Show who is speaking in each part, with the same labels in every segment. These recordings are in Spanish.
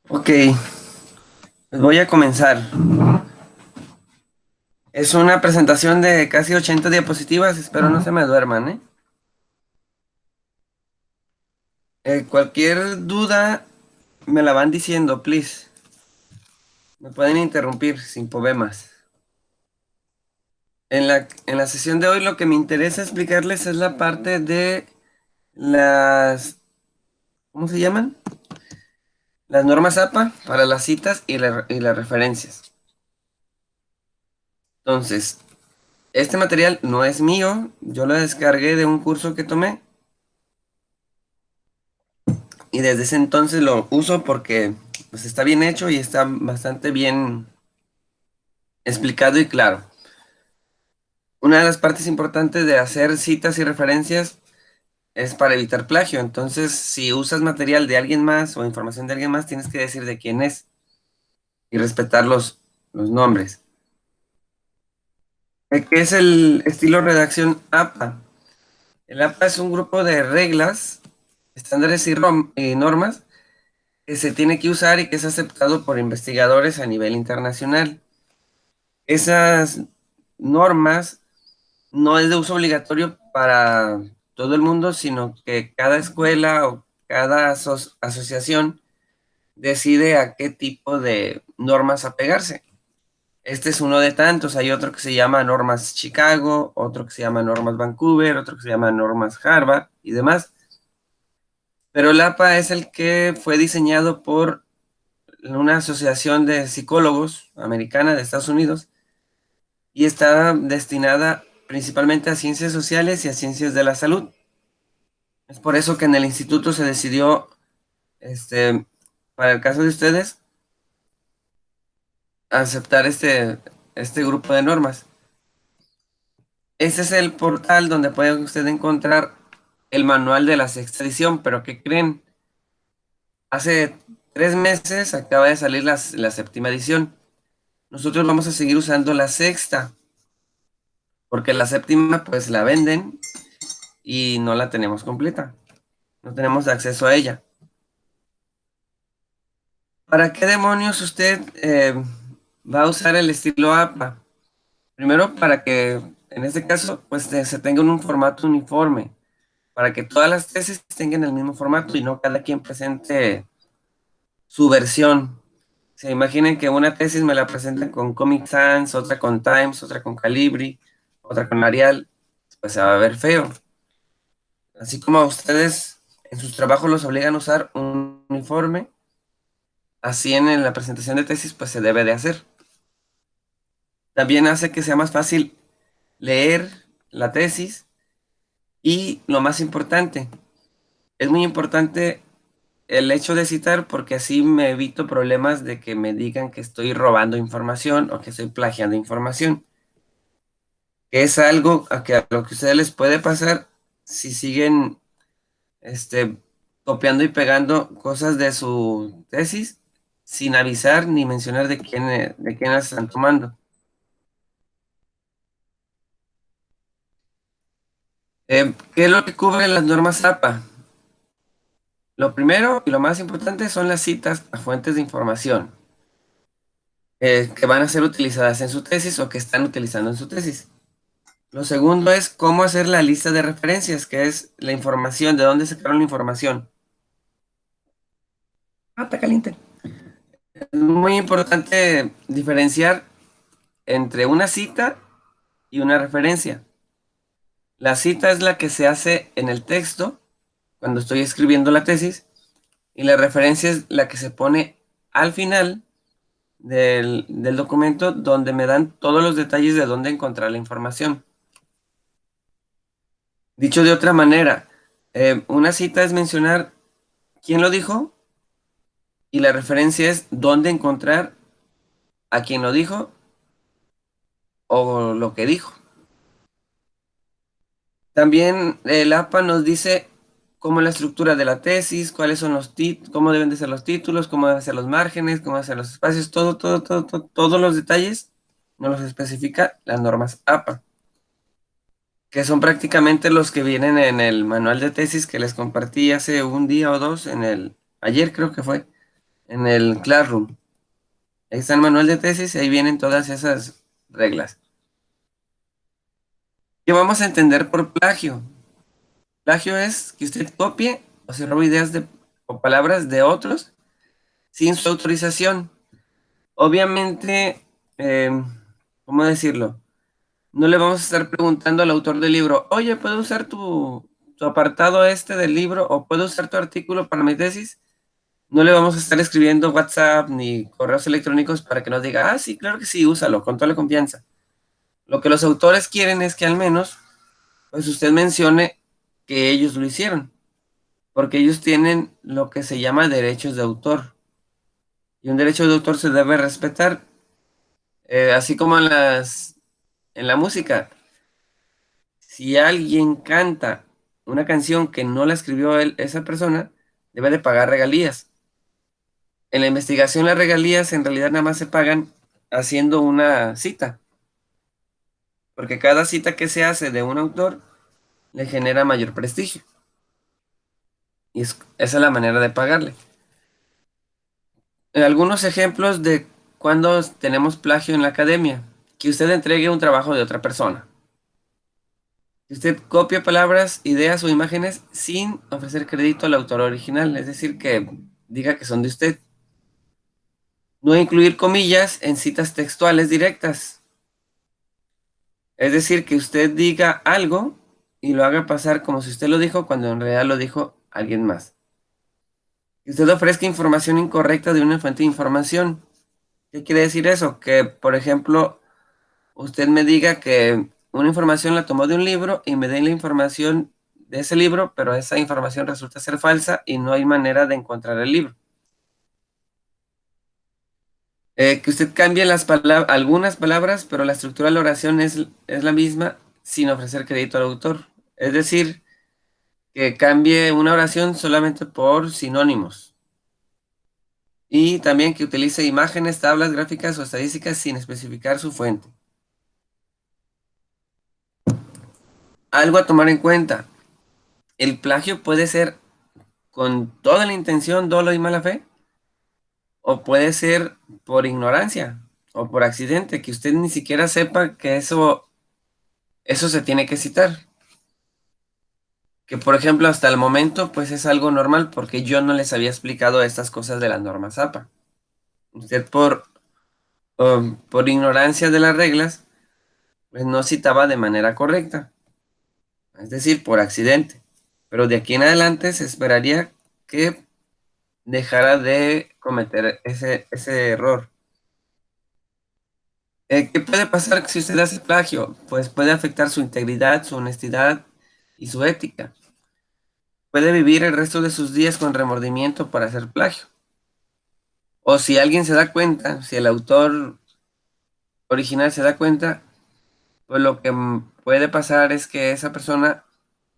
Speaker 1: Ok, pues voy a comenzar. Es una presentación de casi 80 diapositivas, espero no se me duerman, ¿eh? Cualquier duda me la van diciendo, please. Me pueden interrumpir sin problemas. En la sesión de hoy lo que me interesa explicarles es la parte de las, ¿cómo se llaman? Las normas APA para las citas y las referencias. Entonces, este material no es mío, yo lo descargué de un curso que tomé. Y desde ese entonces lo uso porque pues, está bien hecho y está bastante bien explicado y claro. Una de las partes importantes de hacer citas y referencias es para evitar plagio. Entonces, si usas material de alguien más o información de alguien más, tienes que decir de quién es y respetar los nombres. ¿Qué es el estilo redacción APA? El APA es un grupo de reglas, estándares y normas que se tiene que usar y que es aceptado por investigadores a nivel internacional. Esas normas no es de uso obligatorio para todo el mundo, sino que cada escuela o cada asociación decide a qué tipo de normas apegarse. Este es uno de tantos. Hay otro que se llama Normas Chicago, otro que se llama Normas Vancouver, otro que se llama Normas Harvard y demás. Pero el APA es el que fue diseñado por una asociación de psicólogos americana de Estados Unidos y está destinada principalmente a ciencias sociales y a ciencias de la salud. Es por eso que en el instituto se decidió, este, para el caso de ustedes, aceptar este grupo de normas. Este es el portal donde puede usted encontrar el manual de la sexta edición, pero ¿qué creen? Hace 3 meses acaba de salir la séptima edición. Nosotros vamos a seguir usando la sexta, porque la séptima pues la venden y no la tenemos completa. No tenemos acceso a ella. ¿Para qué demonios usted va a usar el estilo APA? Primero, para que en este caso pues se tenga un formato uniforme, para que todas las tesis tengan el mismo formato y no cada quien presente su versión. Se imaginen que una tesis me la presentan con Comic Sans, otra con Times, otra con Calibri, otra con Arial, pues se va a ver feo. Así como a ustedes en sus trabajos los obligan a usar un uniforme, así en la presentación de tesis pues se debe de hacer. También hace que sea más fácil leer la tesis y lo más importante, es muy importante el hecho de citar porque así me evito problemas de que me digan que estoy robando información o que estoy plagiando información, que es algo a lo que a ustedes les puede pasar si siguen este, copiando y pegando cosas de su tesis sin avisar ni mencionar de quién las están tomando. ¿Qué es lo que cubren las normas APA? Lo primero y lo más importante son las citas a fuentes de información que van a ser utilizadas en su tesis o que están utilizando en su tesis. Lo segundo es cómo hacer la lista de referencias, que es la información, de dónde sacaron la información. Ah, está caliente. Es muy importante diferenciar entre una cita y una referencia. La cita es la que se hace en el texto cuando estoy escribiendo la tesis y la referencia es la que se pone al final del documento donde me dan todos los detalles de dónde encontrar la información. Dicho de otra manera, una cita es mencionar quién lo dijo y la referencia es dónde encontrar a quien lo dijo o lo que dijo. También el APA nos dice cómo es la estructura de la tesis, cuáles son cómo deben de ser los títulos, cómo deben ser los márgenes, cómo deben ser los espacios, todos los detalles nos los especifica las normas APA, que son prácticamente los que vienen en el manual de tesis que les compartí hace un día o dos, ayer creo que fue. en el Classroom. Ahí está el manual de tesis y ahí vienen todas esas reglas. ¿Qué vamos a entender por plagio? Plagio es que usted copie o se robe ideas o palabras de otros sin su autorización. Obviamente, eh, ¿cómo decirlo? No le vamos a estar preguntando al autor del libro, oye, ¿puedo usar tu apartado este del libro o puedo usar tu artículo para mi tesis? No le vamos a estar escribiendo WhatsApp ni correos electrónicos para que nos diga, ah, sí, claro que sí, úsalo, con toda la confianza. Lo que los autores quieren es que al menos, pues usted mencione que ellos lo hicieron, porque ellos tienen lo que se llama derechos de autor. Y un derecho de autor se debe respetar, así como en la música. Si alguien canta una canción que no la escribió esa persona, debe de pagar regalías. En la investigación, las regalías en realidad nada más se pagan haciendo una cita, porque cada cita que se hace de un autor le genera mayor prestigio. Y esa es la manera de pagarle. Algunos ejemplos de cuando tenemos plagio en la academia, que usted entregue un trabajo de otra persona. Que usted copia palabras, ideas o imágenes sin ofrecer crédito al autor original, es decir, que diga que son de usted. No incluir comillas en citas textuales directas. Es decir, que usted diga algo y lo haga pasar como si usted lo dijo cuando en realidad lo dijo alguien más. Que usted ofrezca información incorrecta de una fuente de información. ¿Qué quiere decir eso? Que, por ejemplo, usted me diga que una información la tomó de un libro y me dé la información de ese libro, pero esa información resulta ser falsa y no hay manera de encontrar el libro. Que usted cambie algunas palabras, pero la estructura de la oración es la misma sin ofrecer crédito al autor. Es decir, que cambie una oración solamente por sinónimos. Y también que utilice imágenes, tablas gráficas o estadísticas sin especificar su fuente. Algo a tomar en cuenta. El plagio puede ser con toda la intención, dolo y mala fe, o puede ser por ignorancia o por accidente, que usted ni siquiera sepa que eso se tiene que citar. Que por ejemplo hasta el momento pues es algo normal porque yo no les había explicado estas cosas de las normas APA. Usted por ignorancia de las reglas pues no citaba de manera correcta, es decir, por accidente. Pero de aquí en adelante se esperaría que dejara de cometer ese error. ¿Qué puede pasar si usted hace plagio? Pues puede afectar su integridad, su honestidad y su ética. Puede vivir el resto de sus días con remordimiento por hacer plagio. O si alguien se da cuenta, si el autor original se da cuenta, pues lo que puede pasar es que esa persona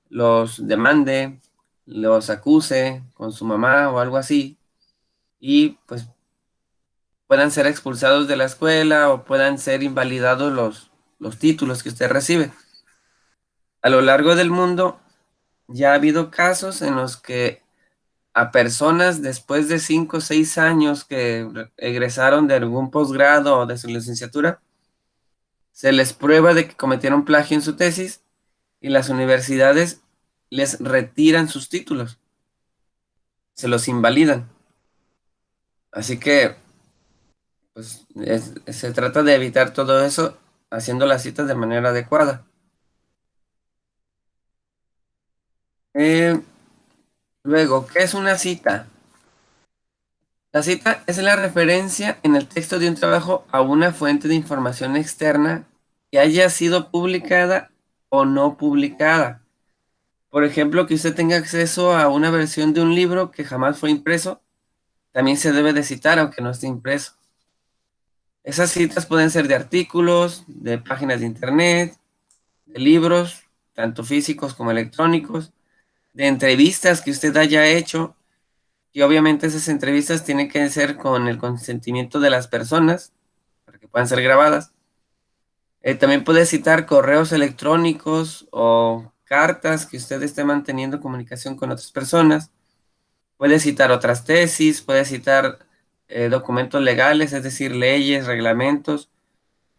Speaker 1: los demande, los acuse con su mamá o algo así, y pues puedan ser expulsados de la escuela o puedan ser invalidados los títulos que usted recibe. A lo largo del mundo ya ha habido casos en los que a personas después de 5 o 6 años que egresaron de algún posgrado o de su licenciatura, se les prueba de que cometieron plagio en su tesis y las universidades les retiran sus títulos, se los invalidan. Así que, pues, se trata de evitar todo eso haciendo las citas de manera adecuada. Eh, Luego, ¿qué es una cita? La cita es la referencia en el texto de un trabajo a una fuente de información externa que haya sido publicada o no publicada. Por ejemplo, que usted tenga acceso a una versión de un libro que jamás fue impreso, también se debe de citar aunque no esté impreso. Esas citas pueden ser de artículos, de páginas de internet, de libros, tanto físicos como electrónicos, de entrevistas que usted haya hecho, y obviamente esas entrevistas tienen que ser con el consentimiento de las personas para que puedan ser grabadas. También puede citar correos electrónicos o cartas que usted esté manteniendo comunicación con otras personas. Puede citar otras tesis, puede citar documentos legales, es decir, leyes, reglamentos.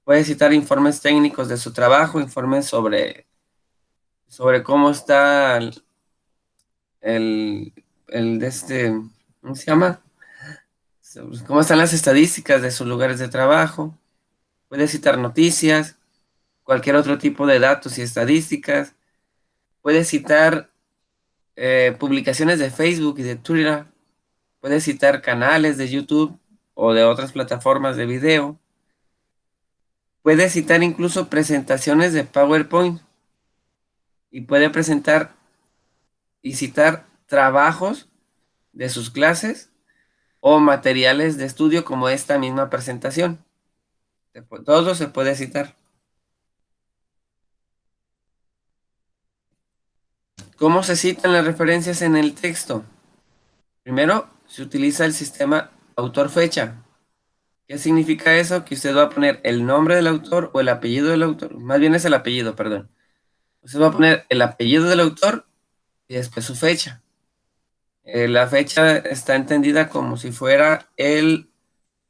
Speaker 1: Puede citar informes técnicos de su trabajo, informes sobre cómo está el, ¿cómo se llama? Cómo están las estadísticas de sus lugares de trabajo. Puede citar noticias, cualquier otro tipo de datos y estadísticas. Puede citar publicaciones de Facebook y de Twitter. Puede citar canales de YouTube o de otras plataformas de video. Puede citar incluso presentaciones de PowerPoint y puede presentar y citar trabajos de sus clases o materiales de estudio como esta misma presentación. Todo se puede citar. ¿Cómo se citan las referencias en el texto? Primero, se utiliza el sistema autor-fecha. ¿Qué significa eso? Que usted va a poner el nombre del autor o el apellido del autor. Más bien es el apellido, perdón. Usted va a poner el apellido del autor y después su fecha. La fecha está entendida como si fuera el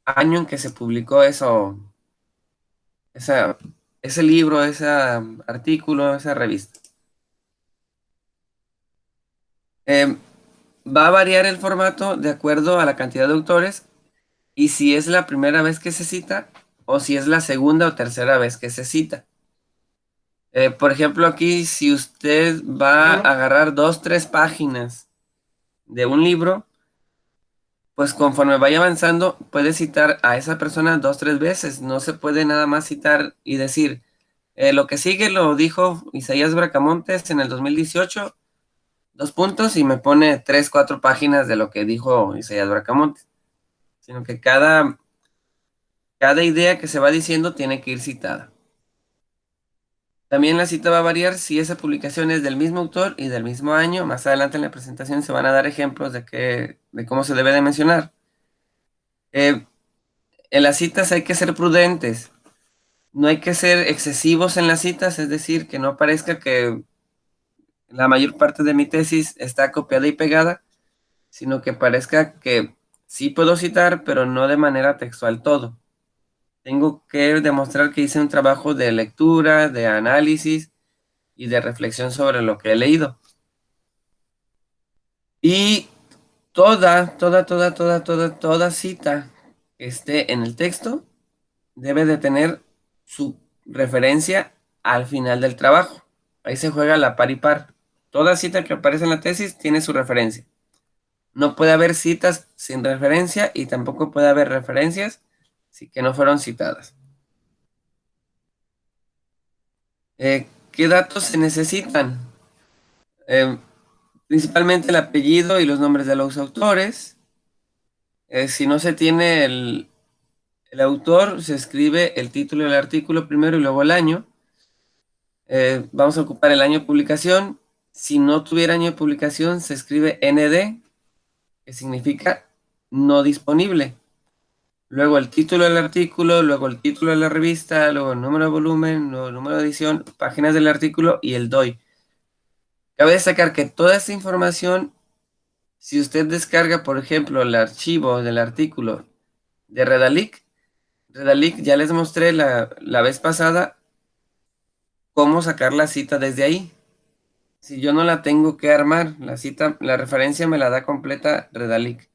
Speaker 1: año en que se publicó esa, ese libro, ese artículo, esa revista. Eh, Va a variar el formato de acuerdo a la cantidad de autores y si es la primera vez que se cita o si es la segunda o tercera vez que se cita. Por ejemplo, aquí si usted va a agarrar dos, tres páginas de un libro, pues conforme vaya avanzando, puede citar a esa persona dos, tres veces. No se puede nada más citar y decir, lo que sigue lo dijo Isaías Bracamontes en el 2018, dos puntos, y me pone tres, cuatro páginas de lo que dijo Isaías Bracamontes. Sino que cada idea que se va diciendo tiene que ir citada. También la cita va a variar si esa publicación es del mismo autor y del mismo año. Más adelante en la presentación se van a dar ejemplos de cómo se debe de mencionar. Eh, en las citas hay que ser prudentes. No hay que ser excesivos en las citas, es decir, que no parezca que la mayor parte de mi tesis está copiada y pegada, sino que parezca que sí puedo citar, pero no de manera textual todo. Tengo que demostrar que hice un trabajo de lectura, de análisis y de reflexión sobre lo que he leído. Y toda cita que esté en el texto debe de tener su referencia al final del trabajo. Ahí se juega la par y par. Toda cita que aparece en la tesis tiene su referencia. No puede haber citas sin referencia y tampoco puede haber referencias que no fueron citadas. ¿Qué datos se necesitan? Eh, Principalmente el apellido y los nombres de los autores. Si no se tiene el autor, se escribe el título del artículo primero y luego el año. Vamos a ocupar el año de publicación. Si no tuviera año de publicación, se escribe ND, que significa no disponible. Luego el título del artículo, luego el título de la revista, luego el número de volumen, luego el número de edición, páginas del artículo y el DOI. Cabe destacar que toda esta información, si usted descarga, por ejemplo, el archivo del artículo de Redalic ya les mostré la vez pasada cómo sacar la cita desde ahí. Si yo no la tengo que armar, la cita, la referencia me la da completa Redalic.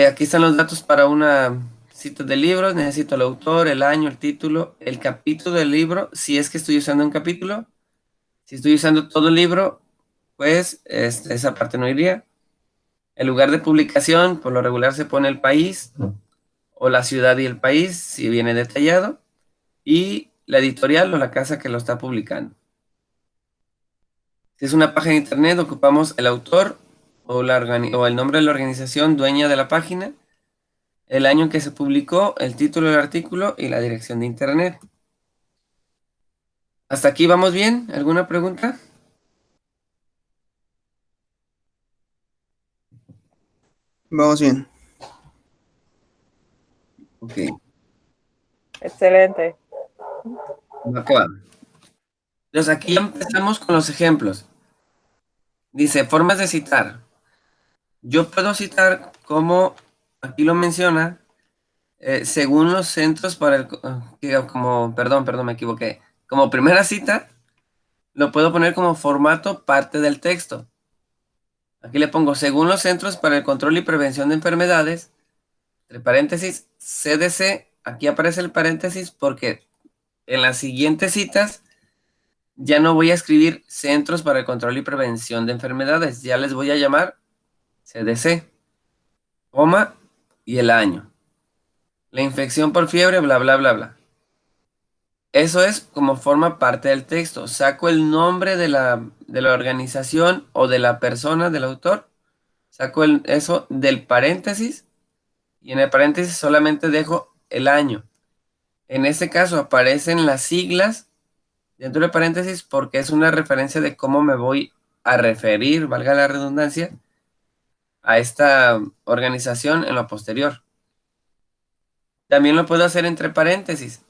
Speaker 1: Aquí están los datos para una cita de libros. Necesito el autor, el año, el título, el capítulo del libro, si es que estoy usando un capítulo. Si estoy usando todo el libro, pues esa parte no iría. El lugar de publicación, por lo regular se pone el país o la ciudad y el país, si viene detallado. Y la editorial o la casa que lo está publicando. Si es una página de internet, ocupamos el autor o el nombre de la organización dueña de la página, el año en que se publicó, el título del artículo y la dirección de internet. ¿Hasta aquí vamos bien? ¿Alguna pregunta?
Speaker 2: Vamos bien.
Speaker 1: Ok,
Speaker 3: Excelente.
Speaker 1: va que va. Entonces aquí ya empezamos con los ejemplos. Dice, formas de citar. Yo puedo citar como aquí lo menciona, según los centros para el, perdón, me equivoqué. Como primera cita, lo puedo poner como formato parte del texto. Aquí le pongo, según los Centros para el Control y Prevención de Enfermedades, entre paréntesis, CDC, aquí aparece el paréntesis porque en las siguientes citas ya no voy a escribir Centros para el Control y Prevención de Enfermedades, ya les voy a llamar CDC, coma, y el año. La infección por fiebre, bla, bla, bla, bla. Eso es como forma parte del texto. Saco el nombre de la organización o de la persona, del autor, saco eso del paréntesis y en el paréntesis solamente dejo el año. En este caso aparecen las siglas dentro del paréntesis porque es una referencia de cómo me voy a referir, valga la redundancia, a esta organización en lo posterior. También lo puedo hacer entre paréntesis.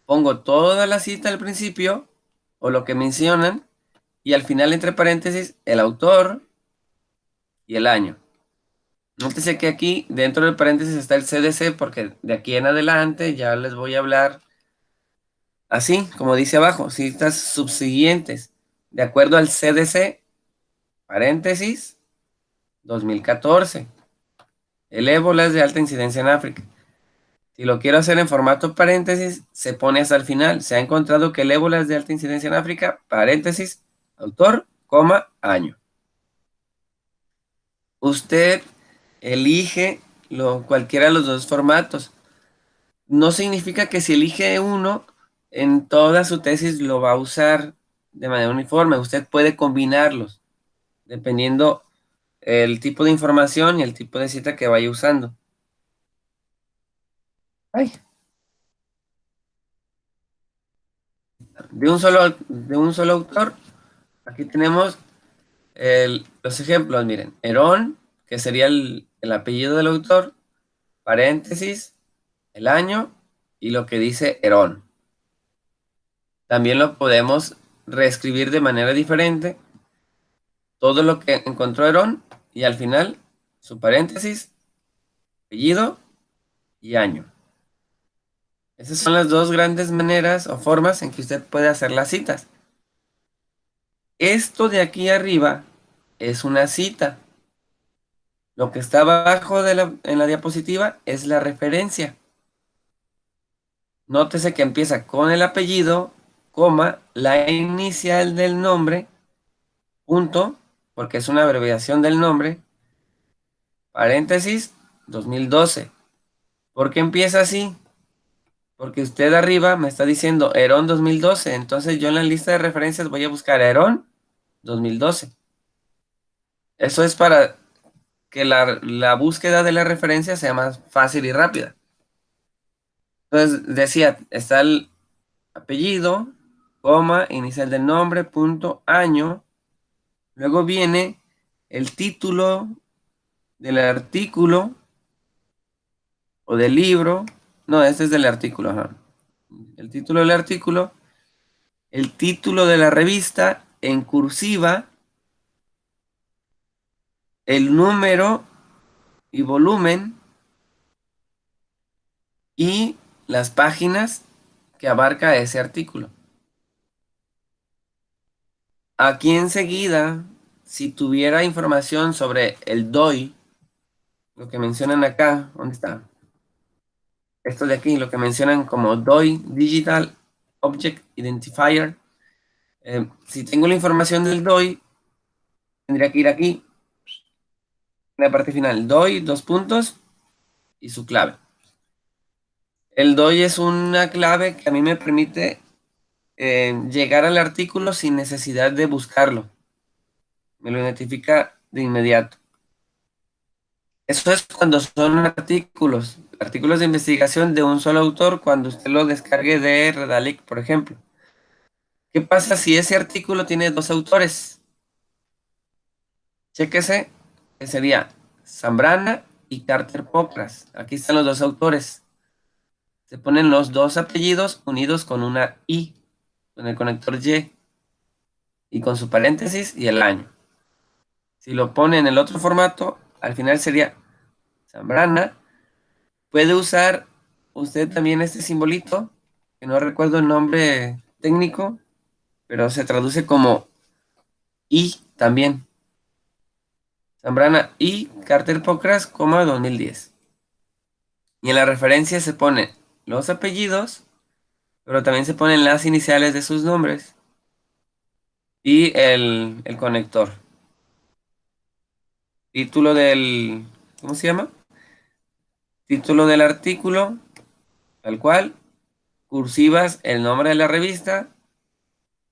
Speaker 1: Pongo toda la cita al principio o lo que mencionan y al final entre paréntesis el autor y el año. Nótese que aquí dentro del paréntesis está el CDC porque de aquí en adelante ya les voy a hablar así, como dice abajo, citas subsiguientes, de acuerdo al CDC, paréntesis, 2014. El ébola es de alta incidencia en África. Si lo quiero hacer en formato paréntesis, se pone hasta el final. Se ha encontrado que el ébola es de alta incidencia en África, paréntesis, autor, coma, año. Usted elige cualquiera de los dos formatos. No significa que si elige uno, en toda su tesis lo va a usar de manera uniforme. Usted puede combinarlos, dependiendo el tipo de información y el tipo de cita que vaya usando. Ay. De un solo autor, aquí tenemos los ejemplos. Miren, Herón, que sería el apellido del autor, paréntesis, el año y lo que dice Herón. También lo podemos reescribir de manera diferente. Todo lo que encontró Herón y al final su paréntesis, apellido y año. Esas son las dos grandes maneras o formas en que usted puede hacer las citas. Esto de aquí arriba es una cita. Lo que está abajo en la diapositiva es la referencia. Nótese que empieza con el apellido, coma, la inicial del nombre, punto, porque es una abreviación del nombre, paréntesis, 2012. ¿Por qué empieza así? Porque usted arriba me está diciendo Herón 2012. Entonces yo en la lista de referencias voy a buscar Herón 2012. Eso es para que la búsqueda de la referencia sea más fácil y rápida. Entonces decía, está el apellido, coma, inicial del nombre, punto, año. Luego viene el título del artículo o del libro. No, este es del artículo, ajá. El título del artículo, el título de la revista en cursiva, el número y volumen y las páginas que abarca ese artículo. Aquí enseguida, si tuviera información sobre el DOI, lo que mencionan acá, ¿dónde está? Esto de aquí, lo que mencionan como DOI, Digital Object Identifier. Si tengo la información del DOI, tendría que ir aquí, en la parte final, DOI, dos puntos, y su clave. El DOI es una clave que a mí me permite llegar al artículo sin necesidad de buscarlo. Me lo identifica de inmediato. Eso es cuando son artículos de investigación de un solo autor, cuando usted lo descargue de Redalic, por ejemplo. ¿Qué pasa si ese artículo tiene dos autores? Chéquese, que sería Zambrana y Carter Pocras. Aquí están los dos autores. Se ponen los dos apellidos unidos con una I, con el conector y con su paréntesis y el año. Si lo pone en el otro formato, al final sería Zambrana Puede usar usted también este simbolito, que no recuerdo el nombre técnico, pero se traduce como I también. Zambrana y Carter Pocras, 2010. Y en la referencia se ponen los apellidos, pero también se ponen las iniciales de sus nombres y el conector. Título del, ¿cómo se llama? Título del artículo, tal cual, cursivas, el nombre de la revista,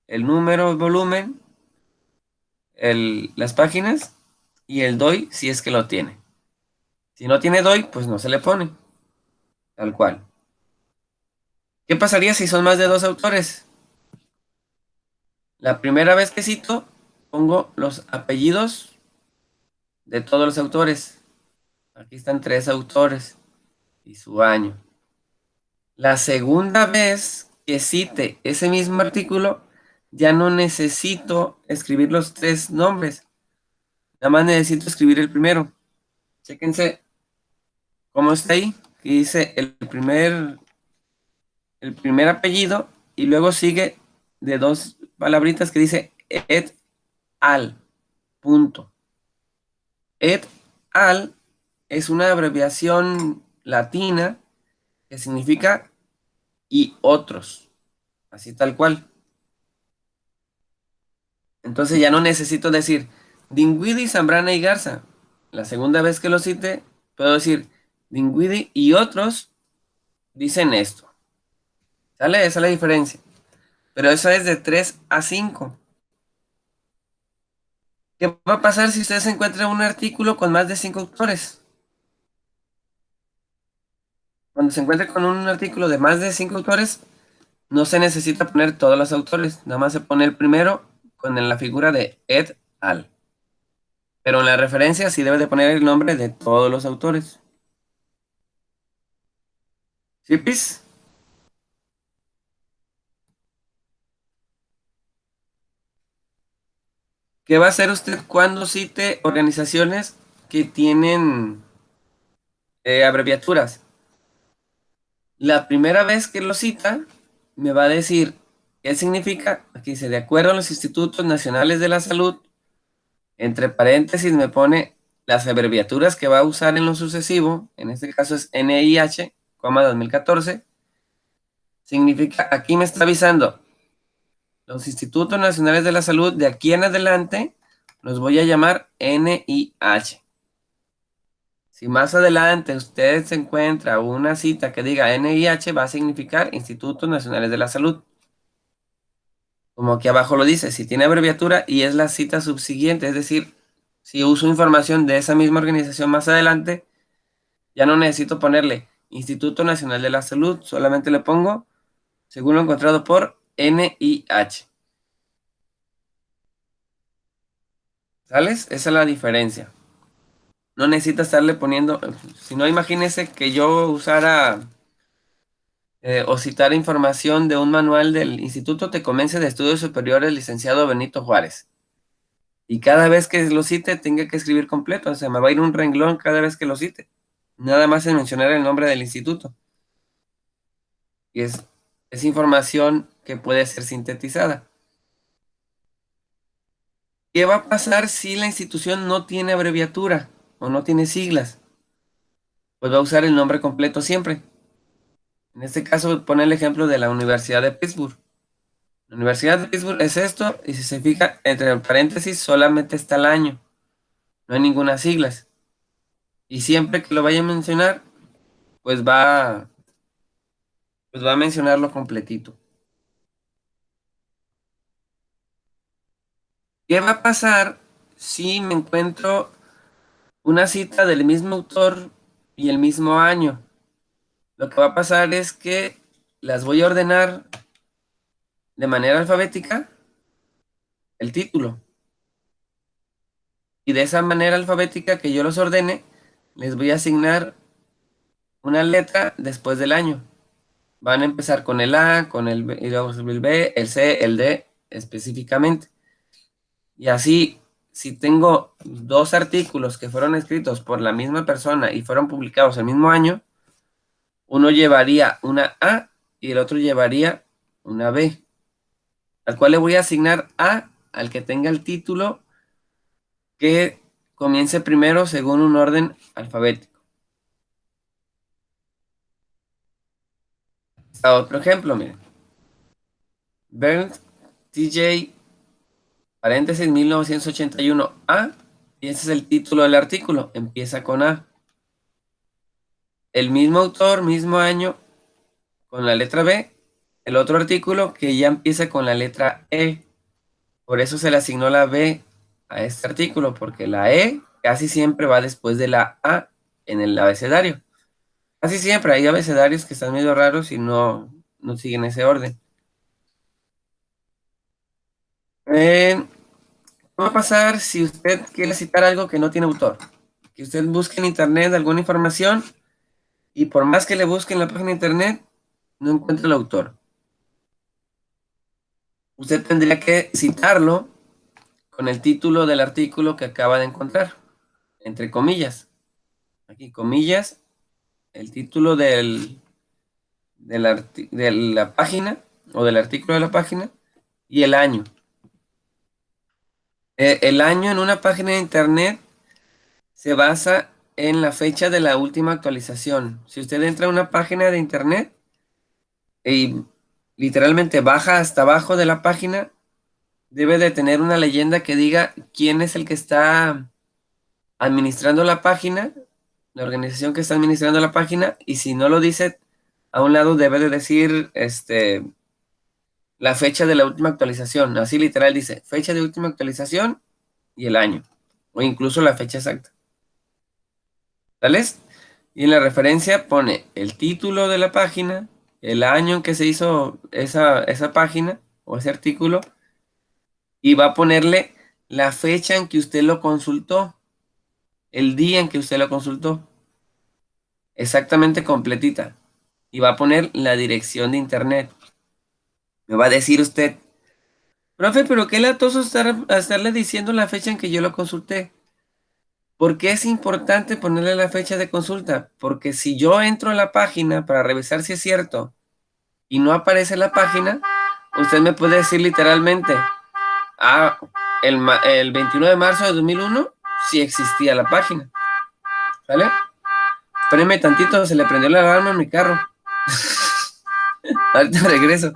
Speaker 1: el número, el volumen, las páginas y el DOI si es que lo tiene. Si no tiene DOI, pues no se le pone, tal cual. ¿Qué pasaría si son más de dos autores? La primera vez que cito, pongo los apellidos de todos los autores. Aquí están 3 autores y su año. La segunda vez que cite ese mismo artículo, ya no necesito escribir los 3 nombres. Nada más necesito escribir el primero. Chéquense cómo está ahí. Que dice el primer apellido y luego sigue de 2 palabritas que dice et al. Punto. Et al es una abreviación latina que significa y otros, así tal cual. Entonces ya no necesito decir Dinwiddie, Zambrana y Garza. La segunda vez que lo cite, puedo decir Dinwiddie y otros dicen esto. ¿Sale? Esa es la diferencia. Pero eso es de 3 a 5. ¿Qué va a pasar si usted se encuentra un artículo con más de 5 autores? Cuando se encuentre con un artículo de más de 5 autores, no se necesita poner todos los autores, nada más se pone el primero con la figura de et al. Pero en la referencia sí debe de poner el nombre de todos los autores. ¿Sí, pis? ¿Qué va a hacer usted cuando cite organizaciones que tienen abreviaturas? La primera vez que lo cita, me va a decir qué significa. Aquí dice, de acuerdo a los institutos nacionales de la salud, entre paréntesis me pone las abreviaturas que va a usar en lo sucesivo, en este caso es NIH, 2014, significa, aquí me está avisando, los institutos nacionales de la salud de aquí en adelante los voy a llamar NIH. Si más adelante usted se encuentra una cita que diga NIH, va a significar Institutos Nacionales de la Salud. Como aquí abajo lo dice, si tiene abreviatura y es la cita subsiguiente, es decir, si uso información de esa misma organización más adelante, ya no necesito ponerle Instituto Nacional de la Salud, solamente le pongo, según lo encontrado por NIH. ¿Sales? Esa es la diferencia. No necesita estarle poniendo, si no, imagínese que yo usara o citar información de un manual del Instituto Tecomense de Estudios Superiores, licenciado Benito Juárez. Y cada vez que lo cite, tenga que escribir completo, o sea, me va a ir un renglón cada vez que lo cite. Nada más en mencionar el nombre del instituto. Y es información que puede ser sintetizada. ¿Qué va a pasar si la institución no tiene abreviatura o no tiene siglas? Pues va a usar el nombre completo siempre. En este caso, pone el ejemplo de la Universidad de Pittsburgh. La Universidad de Pittsburgh es esto, y si se fija, entre paréntesis solamente está el año. No hay ninguna siglas. Y siempre que lo vaya a mencionar, pues va a mencionarlo completito. ¿Qué va a pasar si me encuentro una cita del mismo autor y el mismo año? Lo que va a pasar es que las voy a ordenar de manera alfabética, el título. Y de esa manera alfabética que yo los ordene, les voy a asignar una letra después del año. Van a empezar con el A, con el B, y luego el B, el C, el D específicamente. Y así, si tengo 2 artículos que fueron escritos por la misma persona y fueron publicados el mismo año, Uno llevaría una A y el otro llevaría una B, al cual le voy a asignar A al que tenga el título que comience primero según un orden alfabético. Otro ejemplo, miren. Bernd TJ, paréntesis, 1981 A, y ese es el título del artículo, empieza con A. El mismo autor, mismo año, con la letra B, el otro artículo que ya empieza con la letra E. Por eso se le asignó la B a este artículo, porque la E casi siempre va después de la A en el abecedario. Casi siempre hay abecedarios que están medio raros y no siguen ese orden. ¿Qué va a pasar si usted quiere citar algo que no tiene autor? Que usted busque en internet alguna información y por más que le busque en la página de internet, no encuentra el autor. Usted tendría que citarlo con el título del artículo que acaba de encontrar, entre comillas. Aquí, comillas, el título de la página o del artículo de la página y el año. El año en una página de internet se basa en la fecha de la última actualización. Si usted entra a una página de internet y literalmente baja hasta abajo de la página, debe de tener una leyenda que diga quién es el que está administrando la página, la organización que está administrando la página, y si no lo dice, a un lado debe de decir la fecha de la última actualización. Así literal dice, fecha de última actualización y el año, o incluso la fecha exacta. ¿Tales? Y en la referencia pone el título de la página, el año en que se hizo esa página o ese artículo, y va a ponerle la fecha en que usted lo consultó, el día en que usted lo consultó, exactamente completita. Y va a poner la dirección de internet. Me va a decir usted, profe, pero qué latoso estarle diciendo la fecha en que yo lo consulté. ¿Por qué es importante ponerle la fecha de consulta? Porque si yo entro a la página para revisar si es cierto y no aparece la página, usted me puede decir literalmente, ah, el 21 de marzo de 2001 sí existía la página. ¿Vale? Espérenme tantito, se le prendió la alarma en mi carro. Ahorita regreso.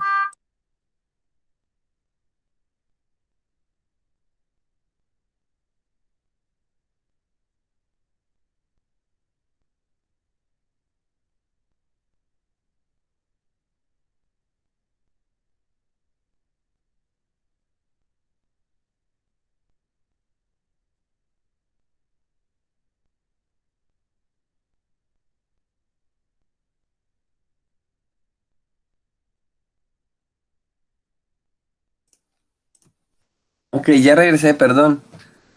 Speaker 1: Ok, ya regresé, perdón.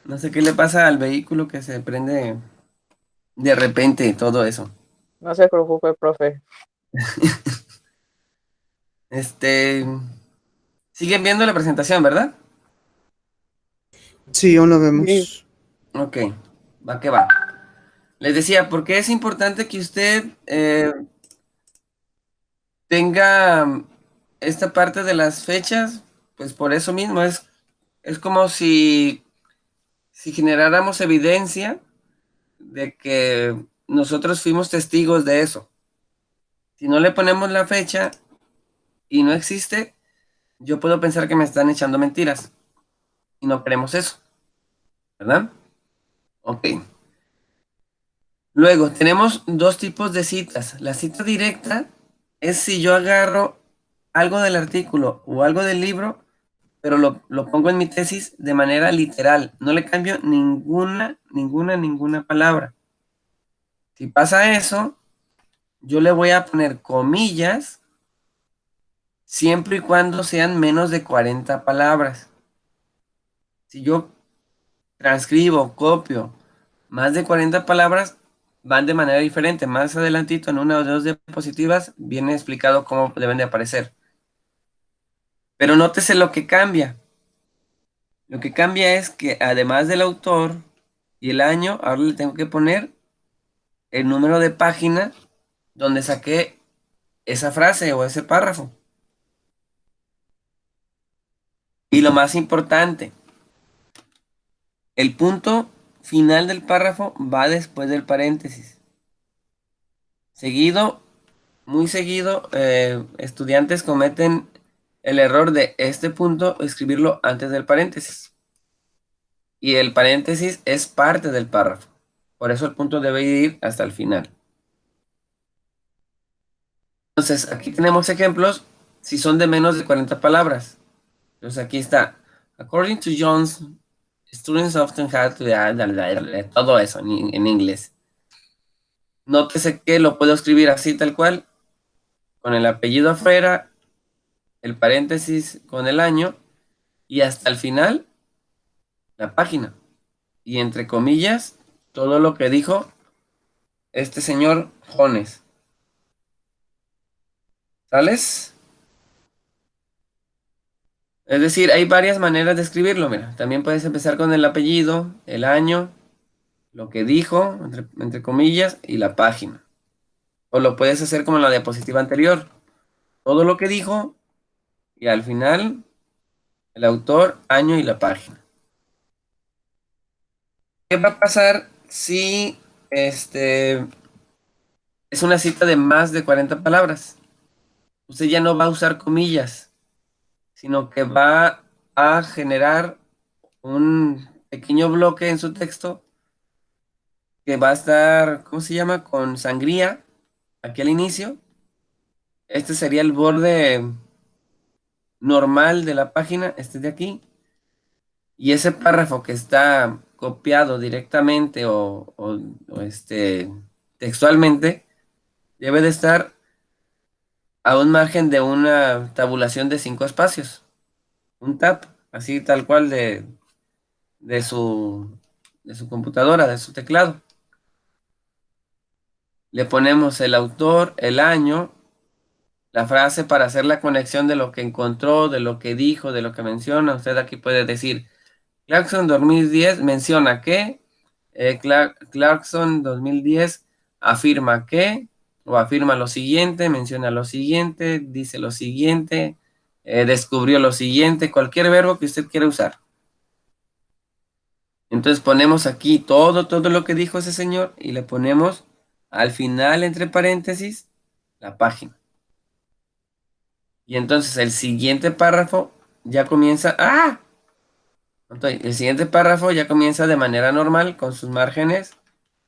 Speaker 1: No sé qué le pasa al vehículo que se prende de repente y todo eso.
Speaker 3: No se preocupe, profe.
Speaker 1: Este, siguen viendo la presentación, ¿verdad?
Speaker 2: Sí, aún lo
Speaker 3: Sí,
Speaker 2: vemos.
Speaker 1: Ok, va que va. Les decía, ¿por qué es importante que usted tenga esta parte de las fechas? Pues por eso mismo, es como si generáramos evidencia de que nosotros fuimos testigos de eso. Si no le ponemos la fecha y no existe, yo puedo pensar que me están echando mentiras y no queremos eso, ¿verdad? Ok. Luego, tenemos dos tipos de citas. La cita directa es si yo agarro algo del artículo o algo del libro, pero lo pongo en mi tesis de manera literal. No le cambio ninguna palabra. Si pasa eso, yo le voy a poner comillas siempre y cuando sean menos de 40 palabras. Si yo transcribo, copio más de 40 palabras, van de manera diferente. Más adelantito, en una o dos diapositivas, viene explicado cómo deben de aparecer. Pero nótese lo que cambia. Lo que cambia es que además del autor y el año, ahora le tengo que poner el número de página donde saqué esa frase o ese párrafo. Y lo más importante, el punto final del párrafo va después del paréntesis. Seguido, muy seguido, estudiantes cometen el error de este punto escribirlo antes del paréntesis. Y el paréntesis es parte del párrafo. Por eso el punto debe ir hasta el final. Entonces, aquí tenemos ejemplos si son de menos de 40 palabras. Entonces, aquí está. According to Jones, students often have to todo eso en inglés. Nótese que lo puedo escribir así tal cual, con el apellido afuera, el paréntesis con el año y hasta el final la página. Y entre comillas, todo lo que dijo este señor Jones. ¿Sales? Es decir, hay varias maneras de escribirlo. Mira, también puedes empezar con el apellido, el año, lo que dijo, entre comillas, y la página. O lo puedes hacer como en la diapositiva anterior. Todo lo que dijo y al final el autor, año y la página. ¿Qué va a pasar si es una cita de más de 40 palabras? Usted ya no va a usar comillas, sino que va a generar un pequeño bloque en su texto que va a estar, ¿cómo se llama? Con sangría, aquí al inicio. Este sería el borde normal de la página, este de aquí. Y ese párrafo que está copiado directamente o textualmente debe de estar a un margen de una tabulación de 5 espacios. Un tab, así tal cual de su, de su computadora, de su teclado. Le ponemos el autor, el año, la frase para hacer la conexión de lo que encontró, de lo que dijo, de lo que menciona. Usted aquí puede decir, Clarkson 2010 menciona que, Clarkson 2010 afirma que, o afirma lo siguiente, menciona lo siguiente, dice lo siguiente, descubrió lo siguiente, cualquier verbo que usted quiera usar. Entonces ponemos aquí todo lo que dijo ese señor y le ponemos al final, entre paréntesis, la página. Y entonces el siguiente párrafo ya comienza, ¡ah! Entonces, el siguiente párrafo ya comienza de manera normal con sus márgenes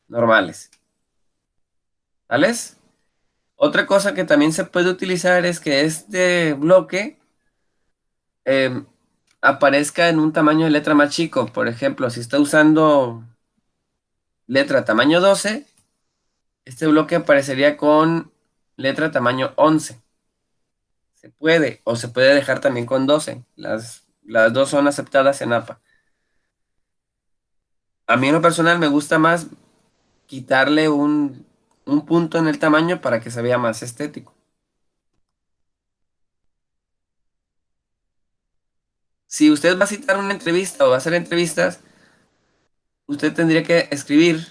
Speaker 1: normales. ¿Sales? Otra cosa que también se puede utilizar es que este bloque eh, aparezca en un tamaño de letra más chico. Por ejemplo, si está usando letra tamaño 12, este bloque aparecería con letra tamaño 11. Se puede, o se puede dejar también con 12. Las dos son aceptadas en APA. A mí en lo personal me gusta más quitarle un punto en el tamaño para que se vea más estético. Si usted va a citar una entrevista o va a hacer entrevistas, usted tendría que escribir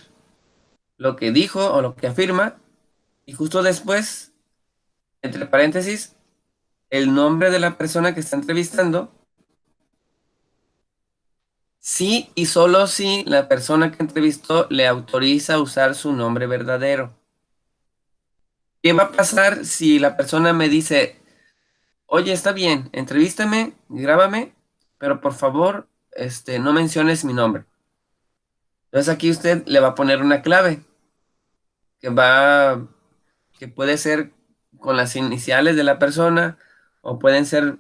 Speaker 1: lo que dijo o lo que afirma y justo después, entre paréntesis, el nombre de la persona que está entrevistando, si y solo si la persona que entrevistó le autoriza a usar su nombre verdadero. ¿Qué va a pasar si la persona me dice, oye, está bien, entrevístame, grábame, pero por favor, no menciones mi nombre? Entonces aquí usted le va a poner una clave que va, que puede ser con las iniciales de la persona, o pueden ser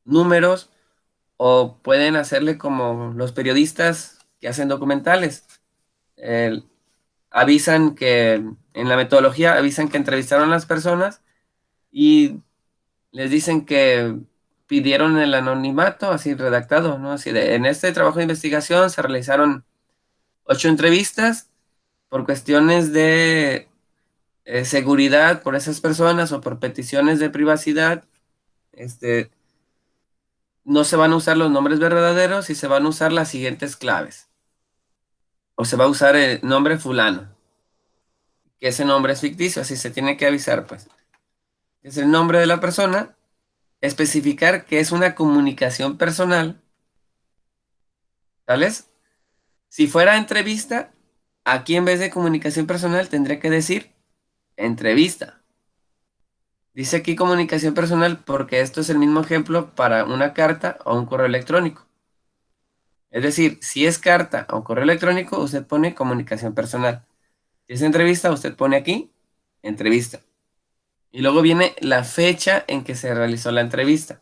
Speaker 1: números, o pueden hacerle como los periodistas que hacen documentales. Eh, Avisan que, en la metodología, avisan que entrevistaron a las personas y les dicen que pidieron el anonimato, así redactado, ¿no? Así de, en este trabajo de investigación se realizaron 8 entrevistas por cuestiones de seguridad por esas personas o por peticiones de privacidad. Este, no se van a usar los nombres verdaderos y se van a usar las siguientes claves. O se va a usar el nombre fulano. que ese nombre es ficticio, así se tiene que avisar, pues. Es el nombre de la persona, especificar que es una comunicación personal, ¿sales? Si fuera entrevista, aquí en vez de comunicación personal tendría que decir entrevista. Dice aquí comunicación personal porque esto es el mismo ejemplo para una carta o un correo electrónico. Es decir, si es carta o correo electrónico, usted pone comunicación personal. Si es entrevista, usted pone aquí entrevista. Y luego viene la fecha en que se realizó la entrevista.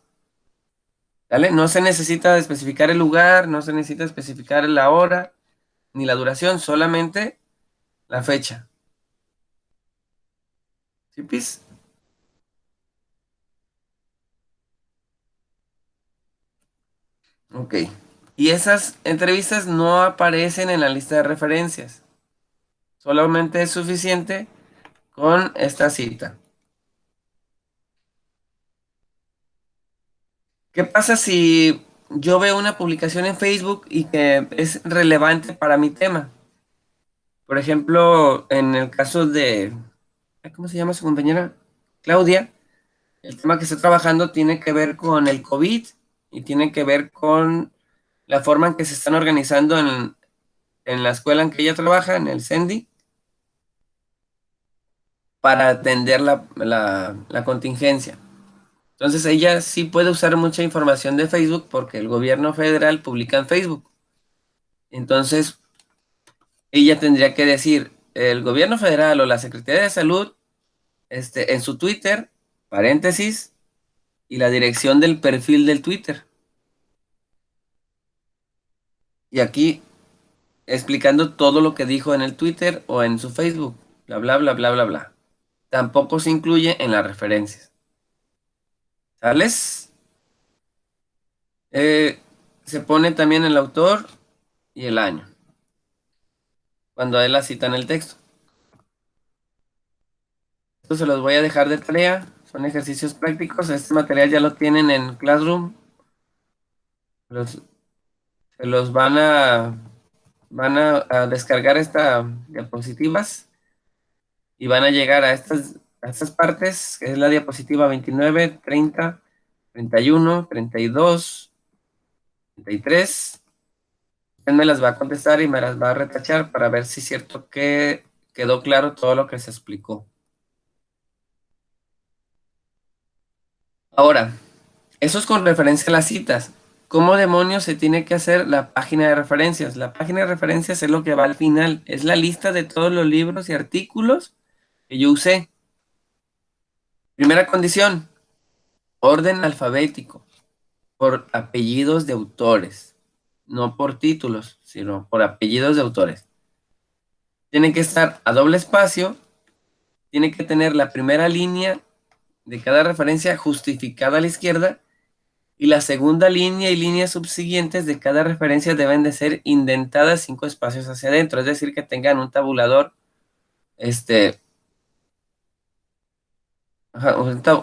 Speaker 1: ¿Vale? No se necesita especificar el lugar, no se necesita especificar la hora ni la duración, solamente la fecha. ¿Sí, pis? Ok. Y esas entrevistas no aparecen en la lista de referencias. Solamente es suficiente con esta cita. ¿Qué pasa si yo veo una publicación en Facebook y que es relevante para mi tema? Por ejemplo, en el caso de, ¿cómo se llama su compañera? Claudia. El tema que está trabajando tiene que ver con el COVID y tiene que ver con la forma en que se están organizando en la escuela en que ella trabaja, en el CENDI, para atender la contingencia. Entonces ella sí puede usar mucha información de Facebook porque el gobierno federal publica en Facebook. Entonces ella tendría que decir, el gobierno federal o la Secretaría de Salud, en su Twitter, paréntesis, y la dirección del perfil del Twitter. Y aquí explicando todo lo que dijo en el Twitter o en su Facebook, bla, bla, bla, bla, bla, bla. Tampoco se incluye en las referencias. ¿Sales? Eh, Se pone también el autor y el año, cuando él la cita en el texto. Esto se los voy a dejar de tarea, son ejercicios prácticos. Este material ya lo tienen en Classroom. Los, se los van a descargar estas diapositivas y van a llegar a estas partes, que es la diapositiva 29, 30, 31, 32, 33. Él me las va a contestar y me las va a retachar para ver si es cierto que quedó claro todo lo que se explicó. Ahora, eso es con referencia a las citas. ¿Cómo demonios se tiene que hacer la página de referencias? La página de referencias es lo que va al final. Es la lista de todos los libros y artículos que yo usé. Primera condición, orden alfabético, por apellidos de autores, no por títulos, sino por apellidos de autores. Tiene que estar a doble espacio, tiene que tener la primera línea de cada referencia justificada a la izquierda y la segunda línea y líneas subsiguientes de cada referencia deben de ser indentadas 5 espacios hacia adentro, es decir, que tengan un tabulador,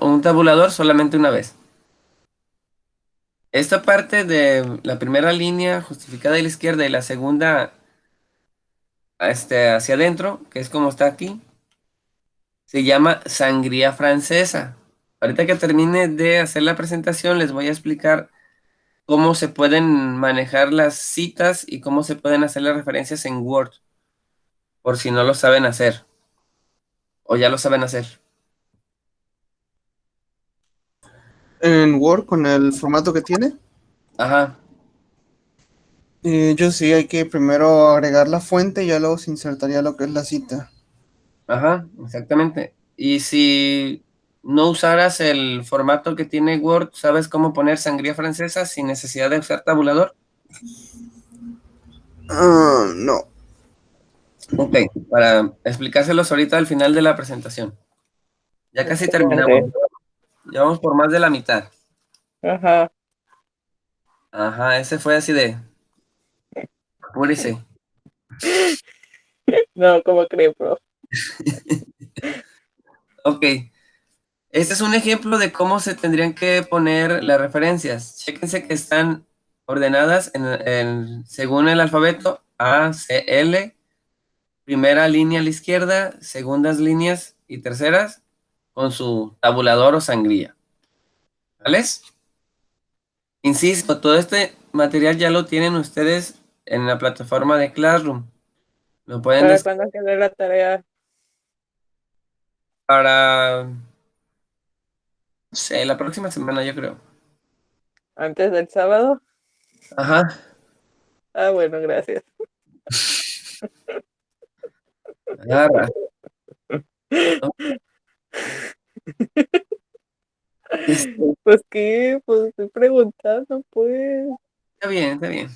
Speaker 1: un tabulador solamente una vez. Esta parte de la primera línea justificada a la izquierda y la segunda hacia adentro, que es como está aquí, se llama sangría francesa. Ahorita que termine de hacer la presentación, les voy a explicar cómo se pueden manejar las citas y cómo se pueden hacer las referencias en Word, por si no lo saben hacer o ya lo saben hacer.
Speaker 2: En Word, con el formato que tiene,
Speaker 1: Ajá,
Speaker 2: yo sí hay que primero agregar la fuente y ya luego se insertaría lo que es la cita.
Speaker 1: ajá, exactamente. Y si no usaras el formato que tiene Word, ¿sabes cómo poner sangría francesa sin necesidad de usar tabulador?
Speaker 2: Ah, no.
Speaker 1: Ok, para explicárselos ahorita al final de la presentación. Ya casi terminamos.
Speaker 3: Excelente.
Speaker 1: Ya vamos por más de la mitad.
Speaker 3: Ajá.
Speaker 1: Ajá, ese fue así de, apúrese.
Speaker 3: No, ¿cómo cree, bro?
Speaker 1: Ok, este es un ejemplo de cómo se tendrían que poner las referencias. Chéquense que están ordenadas según el alfabeto A, C, L, primera línea a la izquierda, segundas líneas y terceras con su tabulador o sangría. ¿Vale? Insisto, todo este material ya lo tienen ustedes en la plataforma de Classroom. Lo pueden
Speaker 3: ¿Para
Speaker 1: des
Speaker 3: cuándo quede la tarea?
Speaker 1: para, no sé, la próxima semana, yo creo.
Speaker 3: ¿Antes del sábado?
Speaker 1: Ajá.
Speaker 3: Ah, bueno, gracias.
Speaker 1: Agarra. Este,
Speaker 3: Pues qué, pues estoy preguntando, pues.
Speaker 1: está bien, está bien.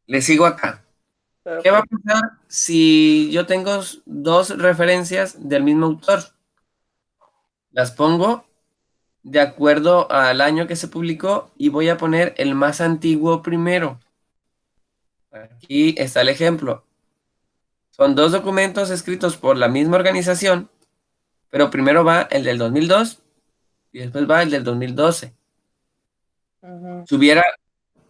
Speaker 1: Le sigo acá.
Speaker 3: Ah,
Speaker 1: ¿Qué va a
Speaker 3: pues.
Speaker 1: pasar si yo tengo dos referencias del mismo autor? Las pongo de acuerdo al año que se publicó y voy a poner el más antiguo primero. Aquí está el ejemplo. Son dos documentos escritos por la misma organización, pero primero va el del 2002 y después va el del 2012.
Speaker 3: Ujú,
Speaker 1: Si hubiera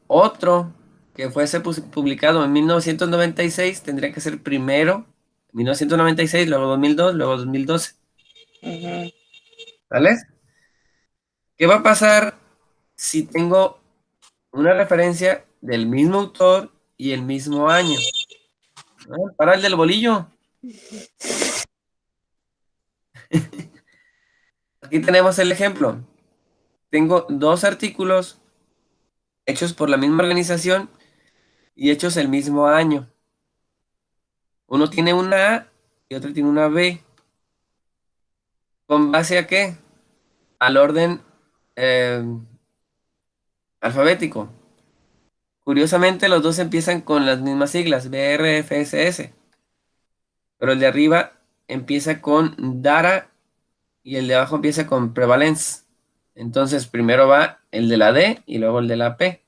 Speaker 1: otro que fuese publicado en 1996, tendría que ser primero 1996, luego 2002, luego 2012.
Speaker 3: ujú.
Speaker 1: ¿Vale? ¿Qué va a pasar si tengo una referencia del mismo autor y el mismo año? Para el del bolillo. Aquí tenemos el ejemplo. Tengo dos artículos hechos por la misma organización y hechos el mismo año. Uno tiene una A y otro tiene una B. ¿Con base a qué? Al orden eh, alfabético. Curiosamente, los dos empiezan con las mismas siglas, BRFSS, pero el de arriba empieza con Data y el de abajo empieza con Prevalence. Entonces, primero va el de la D y luego el de la P.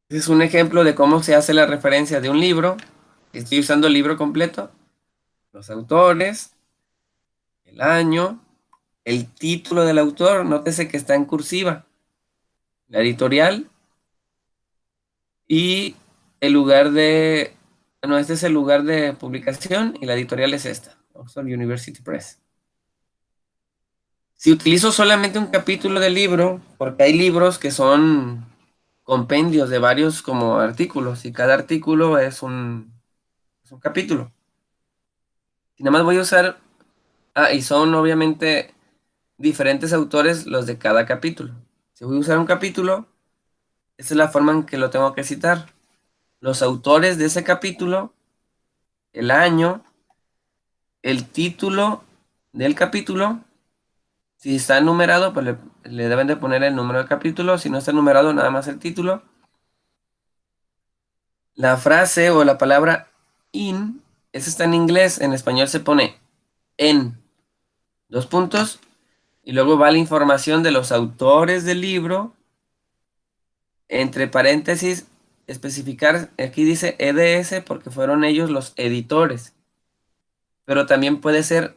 Speaker 1: Este es un ejemplo de cómo se hace la referencia de un libro. Estoy usando el libro completo, los autores, el año, el título del autor, nótese que está en cursiva, la editorial y el lugar de, bueno, este es el lugar de publicación y la editorial es esta, Oxford University Press. Si utilizo solamente un capítulo del libro, porque hay libros que son compendios de varios como artículos y cada artículo es un capítulo. Si nada más voy a usar, y son obviamente diferentes autores los de cada capítulo. Si voy a usar un capítulo, esa es la forma en que lo tengo que citar. Los autores de ese capítulo, el año, el título del capítulo. Si está numerado, pues le deben de poner el número del capítulo. Si no está numerado, nada más el título. La frase o la palabra in, esa está en inglés. En español se pone en, dos puntos. Y luego va la información de los autores del libro. Entre paréntesis, especificar, aquí dice EDS porque fueron ellos los editores. Pero también puede ser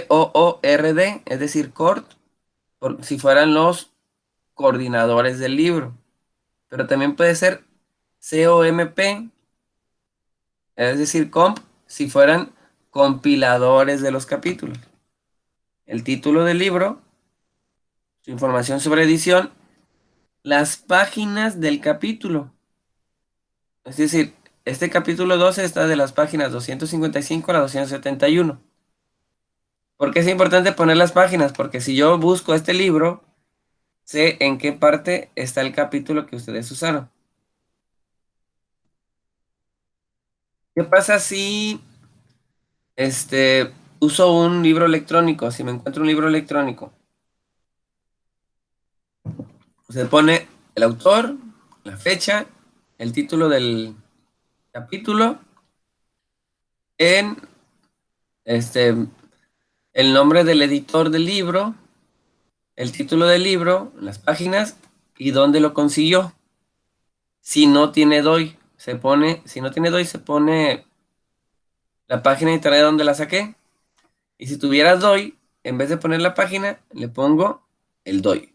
Speaker 1: COORD, es decir, CORD, si fueran los coordinadores del libro. Pero también puede ser COMP, es decir, comp, si fueran compiladores de los capítulos. El título del libro, su información sobre edición, las páginas del capítulo. Es decir, este capítulo 12 está de las páginas 255 a la 271. ¿Por qué es importante poner las páginas? Porque si yo busco este libro, sé en qué parte está el capítulo que ustedes usaron. ¿Qué pasa si uso un libro electrónico? Si me encuentro un libro electrónico, se pone el autor, la fecha, el título del capítulo, en este, el nombre del editor del libro, el título del libro, las páginas y dónde lo consiguió. Si no tiene DOI, si no tiene DOI, se pone la página de internet donde la saqué. Y si tuviera DOI, en vez de poner la página, le pongo el DOI.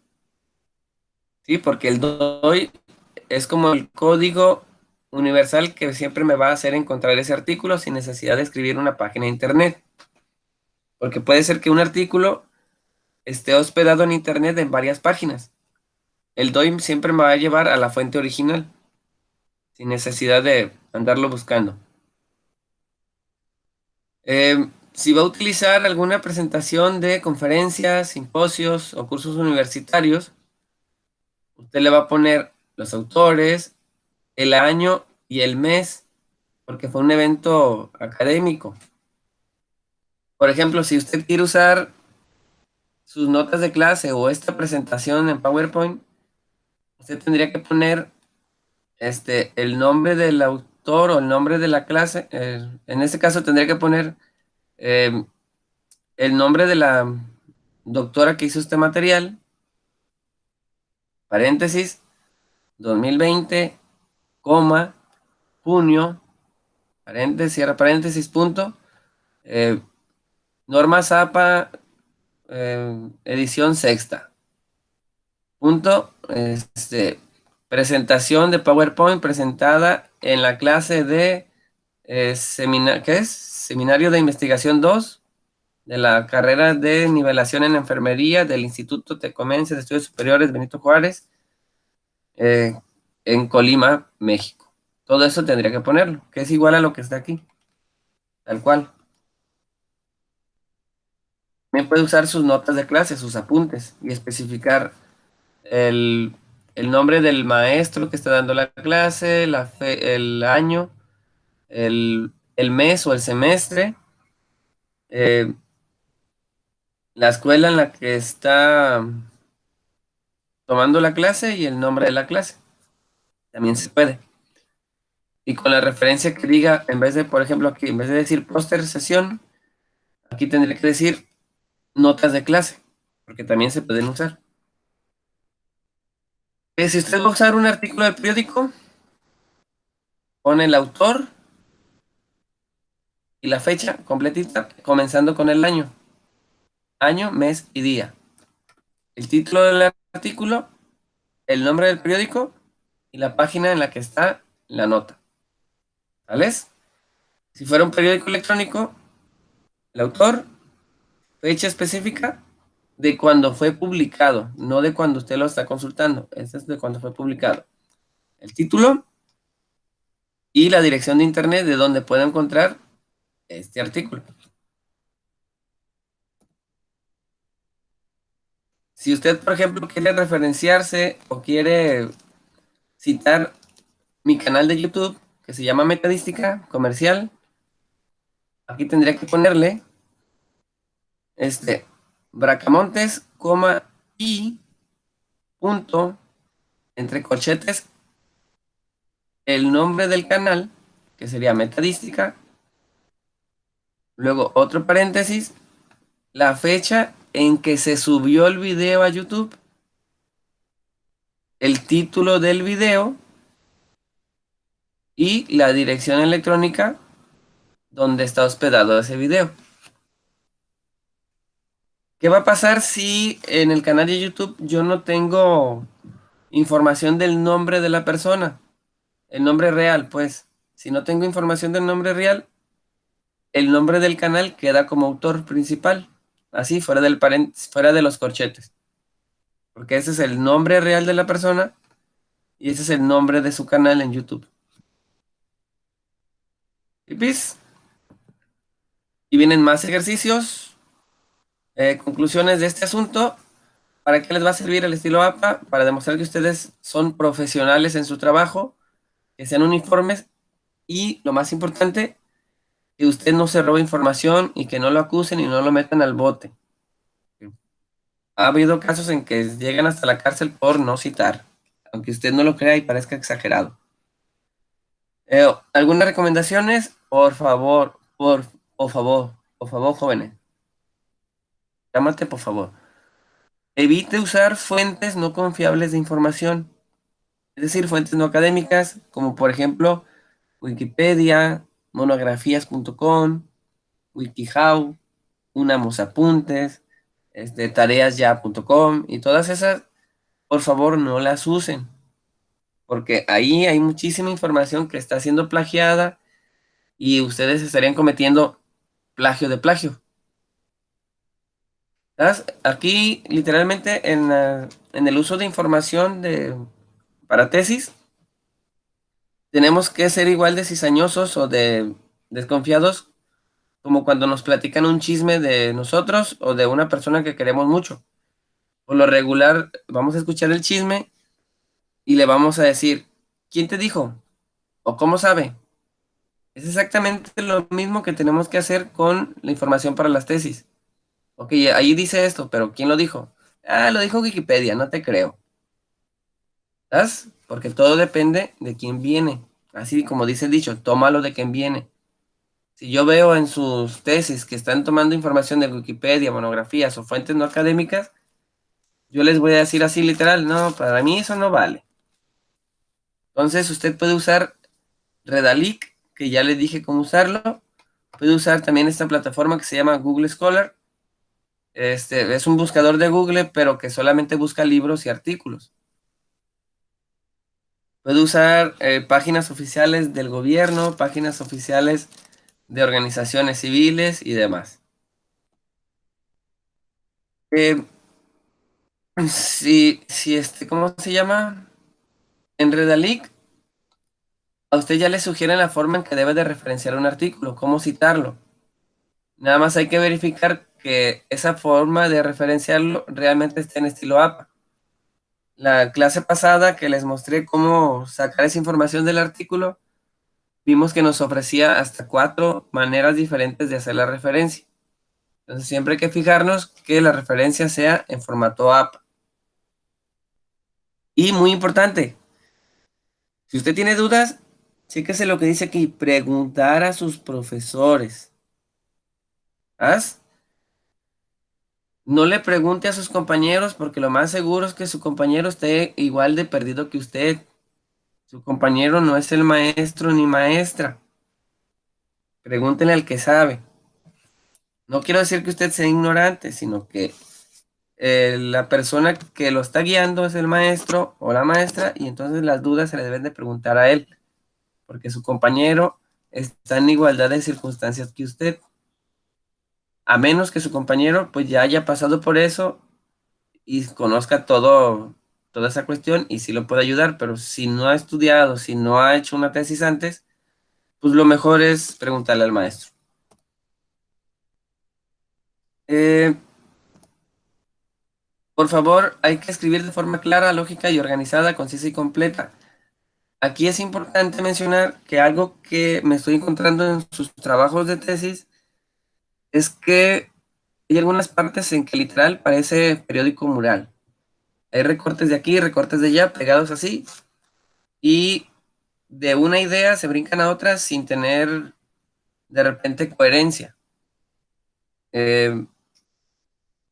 Speaker 1: ¿Sí? Porque el DOI es como el código universal que siempre me va a hacer encontrar ese artículo sin necesidad de escribir una página de internet. Porque puede ser que un artículo esté hospedado en internet en varias páginas. El DOI siempre me va a llevar a la fuente original, sin necesidad de andarlo buscando. Si va a utilizar alguna presentación de conferencias, simposios o cursos universitarios, usted le va a poner los autores, el año y el mes, porque fue un evento académico. Por ejemplo, si usted quiere usar sus notas de clase o esta presentación en PowerPoint, usted tendría que poner el nombre del autor o el nombre de la clase. En este caso tendría que poner eh, el nombre de la doctora que hizo este material, paréntesis, 2020, coma, junio, paréntesis, cierra paréntesis, punto, eh, Norma Zapa, edición sexta, punto, presentación de PowerPoint presentada en la clase de ¿qué es? Seminario de Investigación 2 de la carrera de nivelación en enfermería del Instituto Tecomense de Estudios Superiores Benito Juárez, eh, en Colima, México. Todo eso tendría que ponerlo, que es igual a lo que está aquí, tal cual. También puede usar sus notas de clase, sus apuntes, y especificar el, el nombre del maestro que está dando la clase, el año, el mes o el semestre, eh, la escuela en la que está tomando la clase y el nombre de la clase. También se puede. Y con la referencia que diga, en vez de, por ejemplo, aquí, en vez de decir póster sesión, aquí tendría que decir notas de clase, porque también se pueden usar. Si usted va a usar un artículo del periódico, pone el autor y la fecha completita, comenzando con el año, mes y día. El título del artículo, el nombre del periódico y la página en la que está la nota. ¿Vales? Si fuera un periódico electrónico, el autor, fecha específica de cuando fue publicado, no de cuando usted lo está consultando. Este es de cuando fue publicado. El título y la dirección de internet de donde puede encontrar este artículo. Si usted, por ejemplo, quiere referenciarse o quiere citar mi canal de YouTube, que se llama Metadística Comercial, aquí tendría que ponerle Bracamontes, y punto, entre corchetes, el nombre del canal, que sería Metadística, luego otro paréntesis, la fecha en que se subió el video a YouTube, el título del video y la dirección electrónica donde está hospedado ese video. ¿Qué va a pasar si en el canal de YouTube yo no tengo información del nombre de la persona? El nombre real, pues. Si no tengo información del nombre real, el nombre del canal queda como autor principal. Así, fuera de los corchetes. Porque ese es el nombre real de la persona y ese es el nombre de su canal en YouTube. Y pues, y vienen más ejercicios, conclusiones de este asunto. ¿Para qué les va a servir el estilo APA? Para demostrar que ustedes son profesionales en su trabajo, que sean uniformes y, lo más importante, que usted no se robe información y que no lo acusen y no lo metan al bote. Ha habido casos en que llegan hasta la cárcel por no citar, aunque usted no lo crea y parezca exagerado. ¿Algunas recomendaciones? Por favor, jóvenes. Llámate, por favor. Evite usar fuentes no confiables de información, es decir, fuentes no académicas, como por ejemplo Wikipedia, monografías.com, WikiHow, Unamos Apuntes, tareasya.com y todas esas, por favor, no las usen. porque ahí hay muchísima información que está siendo plagiada y ustedes estarían cometiendo plagio de plagio. ¿Sabes? Aquí, literalmente, en el uso de información para tesis, tenemos que ser igual de cizañosos o de desconfiados como cuando nos platican un chisme de nosotros o de una persona que queremos mucho. Por lo regular, vamos a escuchar el chisme y le vamos a decir, ¿quién te dijo? ¿O cómo sabe? Es exactamente lo mismo que tenemos que hacer con la información para las tesis. Ok, ahí dice esto, pero ¿quién lo dijo? Ah, lo dijo Wikipedia, no te creo. ¿Sabes? Porque todo depende de quién viene. Así como dice el dicho, tómalo de quien viene. Si yo veo en sus tesis que están tomando información de Wikipedia, monografías o fuentes no académicas, yo les voy a decir así literal, no, para mí eso no vale. Entonces usted puede usar Redalic, que ya le dije cómo usarlo. Puede usar también esta plataforma que se llama Google Scholar. Este es un buscador de Google, pero que solamente busca libros y artículos. Puede usar páginas oficiales del gobierno, páginas oficiales de organizaciones civiles y demás. Eh, ¿Cómo se llama? En Redalic, a usted ya le sugieren la forma en que debe de referenciar un artículo, cómo citarlo. Nada más hay que verificar que esa forma de referenciarlo realmente esté en estilo APA. La clase pasada que les mostré cómo sacar esa información del artículo, vimos que nos ofrecía hasta 4 maneras diferentes de hacer la referencia. Entonces siempre hay que fijarnos que la referencia sea en formato APA. Y muy importante, si usted tiene dudas, chéquese lo que dice aquí, preguntar a sus profesores. ¿Ah? No le pregunte a sus compañeros porque lo más seguro es que su compañero esté igual de perdido que usted. Su compañero no es el maestro ni maestra. Pregúntele al que sabe. No quiero decir que usted sea ignorante, sino que la persona que lo está guiando es el maestro o la maestra y entonces las dudas se le deben de preguntar a él, porque su compañero está en igualdad de circunstancias que usted, a menos que su compañero pues ya haya pasado por eso y conozca toda esa cuestión y sí lo puede ayudar, pero si no ha estudiado, si no ha hecho una tesis antes, pues lo mejor es preguntarle al maestro. Eh, por favor, hay que escribir de forma clara, lógica y organizada, concisa y completa. Aquí es importante mencionar que algo que me estoy encontrando en sus trabajos de tesis es que hay algunas partes en que literal parece periódico mural. Hay recortes de aquí, recortes de allá, pegados así, y de una idea se brincan a otra sin tener de repente coherencia. Eh,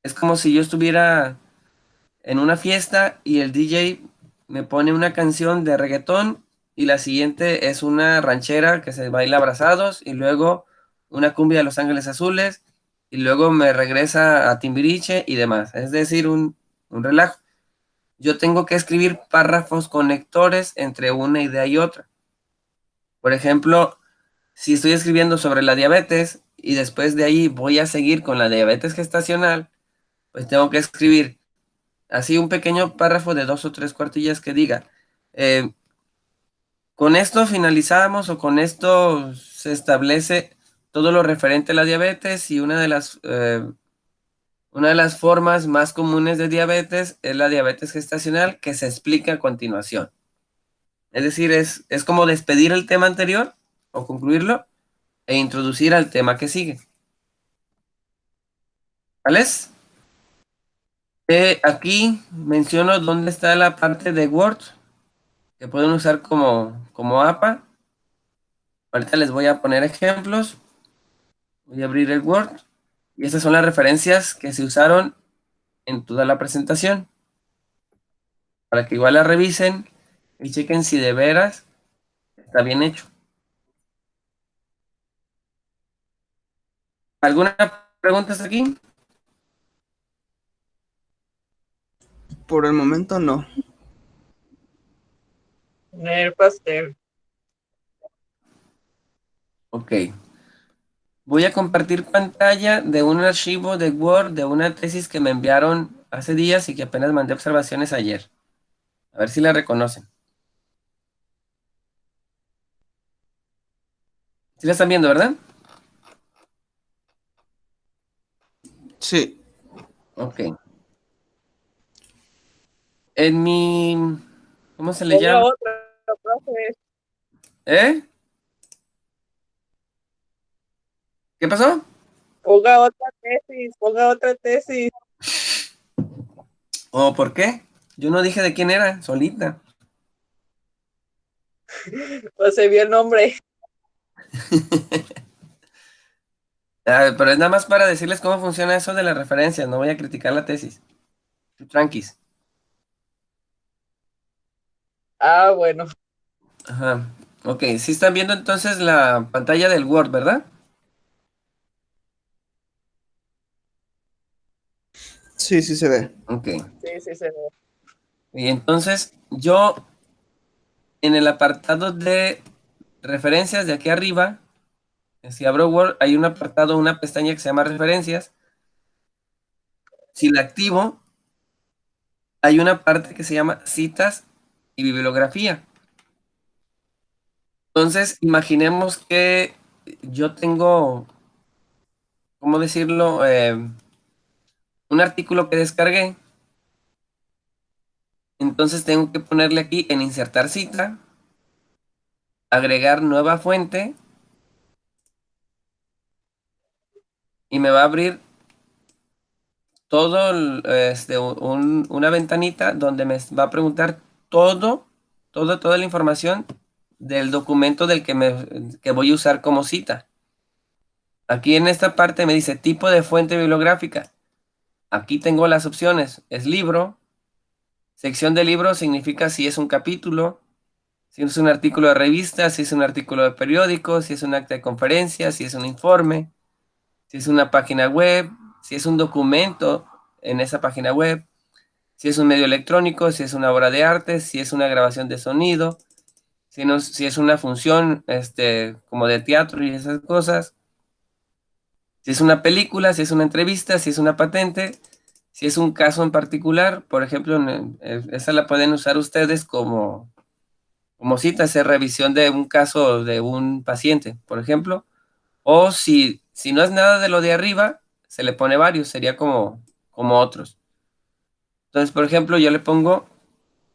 Speaker 1: es como si yo estuviera en una fiesta y el DJ me pone una canción de reggaetón y la siguiente es una ranchera que se baila abrazados y luego una cumbia de Los Ángeles Azules y luego me regresa a Timbiriche y demás. Es decir, un relajo. Yo tengo que escribir párrafos conectores entre una idea y otra. Por ejemplo, si estoy escribiendo sobre la diabetes y después de ahí voy a seguir con la diabetes gestacional, pues tengo que escribir así un pequeño párrafo de 2 o 3 cuartillas que diga, eh, con esto finalizamos o con esto se establece todo lo referente a la diabetes y una de las formas más comunes de diabetes es la diabetes gestacional que se explica a continuación. Es decir, es como despedir el tema anterior o concluirlo e introducir al tema que sigue. ¿Vale? Aquí menciono dónde está la parte de Word que pueden usar como APA. Ahorita les voy a poner ejemplos. Voy a abrir el Word. Y estas son las referencias que se usaron en toda la presentación. Para que igual la revisen y chequen si de veras está bien hecho. ¿Alguna pregunta hasta aquí?
Speaker 2: Por el momento no.
Speaker 3: Nel pastel.
Speaker 1: Ok. Voy a compartir pantalla de un archivo de Word de una tesis que me enviaron hace días y que apenas mandé observaciones ayer. A ver si la reconocen. ¿Sí la están viendo, verdad?
Speaker 2: Sí,
Speaker 1: Ok. En mi... ¿Cómo se le
Speaker 3: Ponga
Speaker 1: llama?
Speaker 3: otra, profe.
Speaker 1: ¿Eh? ¿Qué pasó?
Speaker 3: Ponga otra tesis, ponga otra tesis.
Speaker 1: ¿O por qué? Yo no dije de quién era, solita.
Speaker 3: Pues se vio el nombre.
Speaker 1: Pero es nada más para decirles cómo funciona eso de las referencias. No voy a criticar la tesis. Tranquis.
Speaker 3: Ah, bueno.
Speaker 1: Ajá. Ok, sí están viendo entonces la pantalla del Word, ¿verdad?
Speaker 2: sí, sí se ve.
Speaker 1: Ok.
Speaker 3: Sí, sí se ve.
Speaker 1: Y entonces yo en el apartado de referencias de aquí arriba, si abro Word, hay un apartado, una pestaña que se llama referencias. Si la activo, hay una parte que se llama citas y bibliografía. Entonces, imaginemos que yo tengo, ¿cómo decirlo? Un artículo que descargué. Entonces tengo que ponerle aquí en insertar cita, agregar nueva fuente y me va a abrir todo una ventanita donde me va a preguntar toda la información del documento que voy a usar como cita. Aquí en esta parte me dice tipo de fuente bibliográfica. Aquí tengo las opciones. Es libro. Sección de libro significa si es un capítulo, si es un artículo de revista, si es un artículo de periódico, si es un acta de conferencia, si es un informe, si es una página web, si es un documento en esa página web, si es un medio electrónico, si es una obra de arte, si es una grabación de sonido, si es una función como de teatro y esas cosas, si es una película, si es una entrevista, si es una patente, si es un caso en particular, por ejemplo, esa la pueden usar ustedes como cita, hacer revisión de un caso de un paciente, por ejemplo, o si no es nada de lo de arriba, se le pone varios, sería como otros. Entonces, por ejemplo, yo le pongo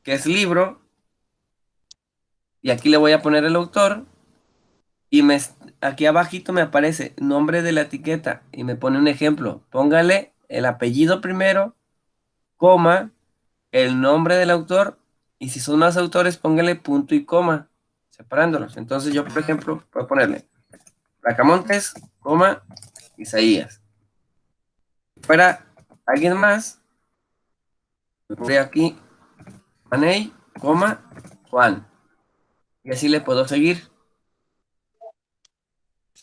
Speaker 1: que es libro y aquí le voy a poner el autor y aquí abajito me aparece nombre de la etiqueta y me pone un ejemplo. Póngale el apellido primero, coma, el nombre del autor y si son más autores, póngale punto y coma, separándolos. Entonces yo, por ejemplo, voy a ponerle Bracamontes, coma, Isaías. Si fuera alguien más, le pondría aquí Manei, coma, Juan. Y así le puedo seguir.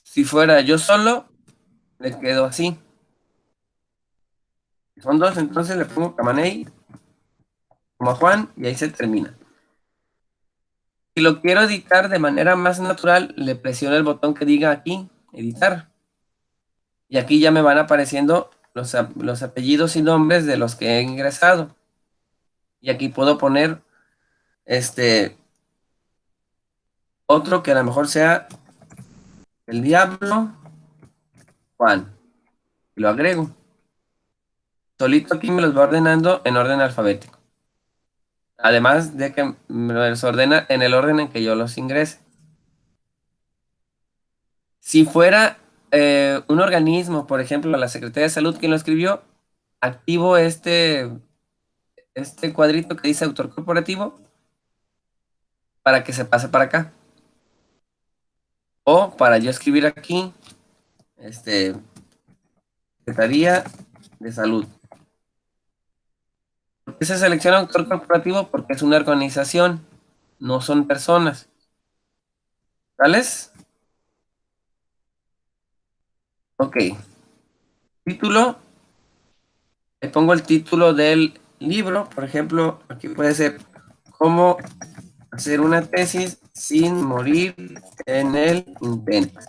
Speaker 1: Si fuera yo solo, le quedo así. Si son dos, entonces le pongo Camanei, como a Juan, y ahí se termina. Si lo quiero editar de manera más natural, le presiono el botón que diga aquí, editar. Y aquí ya me van apareciendo los apellidos y nombres de los que he ingresado. Y aquí puedo poner otro que a lo mejor sea el Diablo Juan. Y lo agrego. Solito aquí me los va ordenando en orden alfabético. Además de que me los ordena en el orden en que yo los ingrese. Si fuera un organismo, por ejemplo, la Secretaría de Salud quien lo escribió, activo este cuadrito que dice autor corporativo para que se pase para acá. O para yo escribir aquí, Secretaría de Salud. ¿Por qué se selecciona autor corporativo? Porque es una organización, no son personas. ¿Tales? Ok. Título. Le pongo el título del libro, por ejemplo, aquí puede ser ¿Cómo hacer una tesis sin morir en el intento.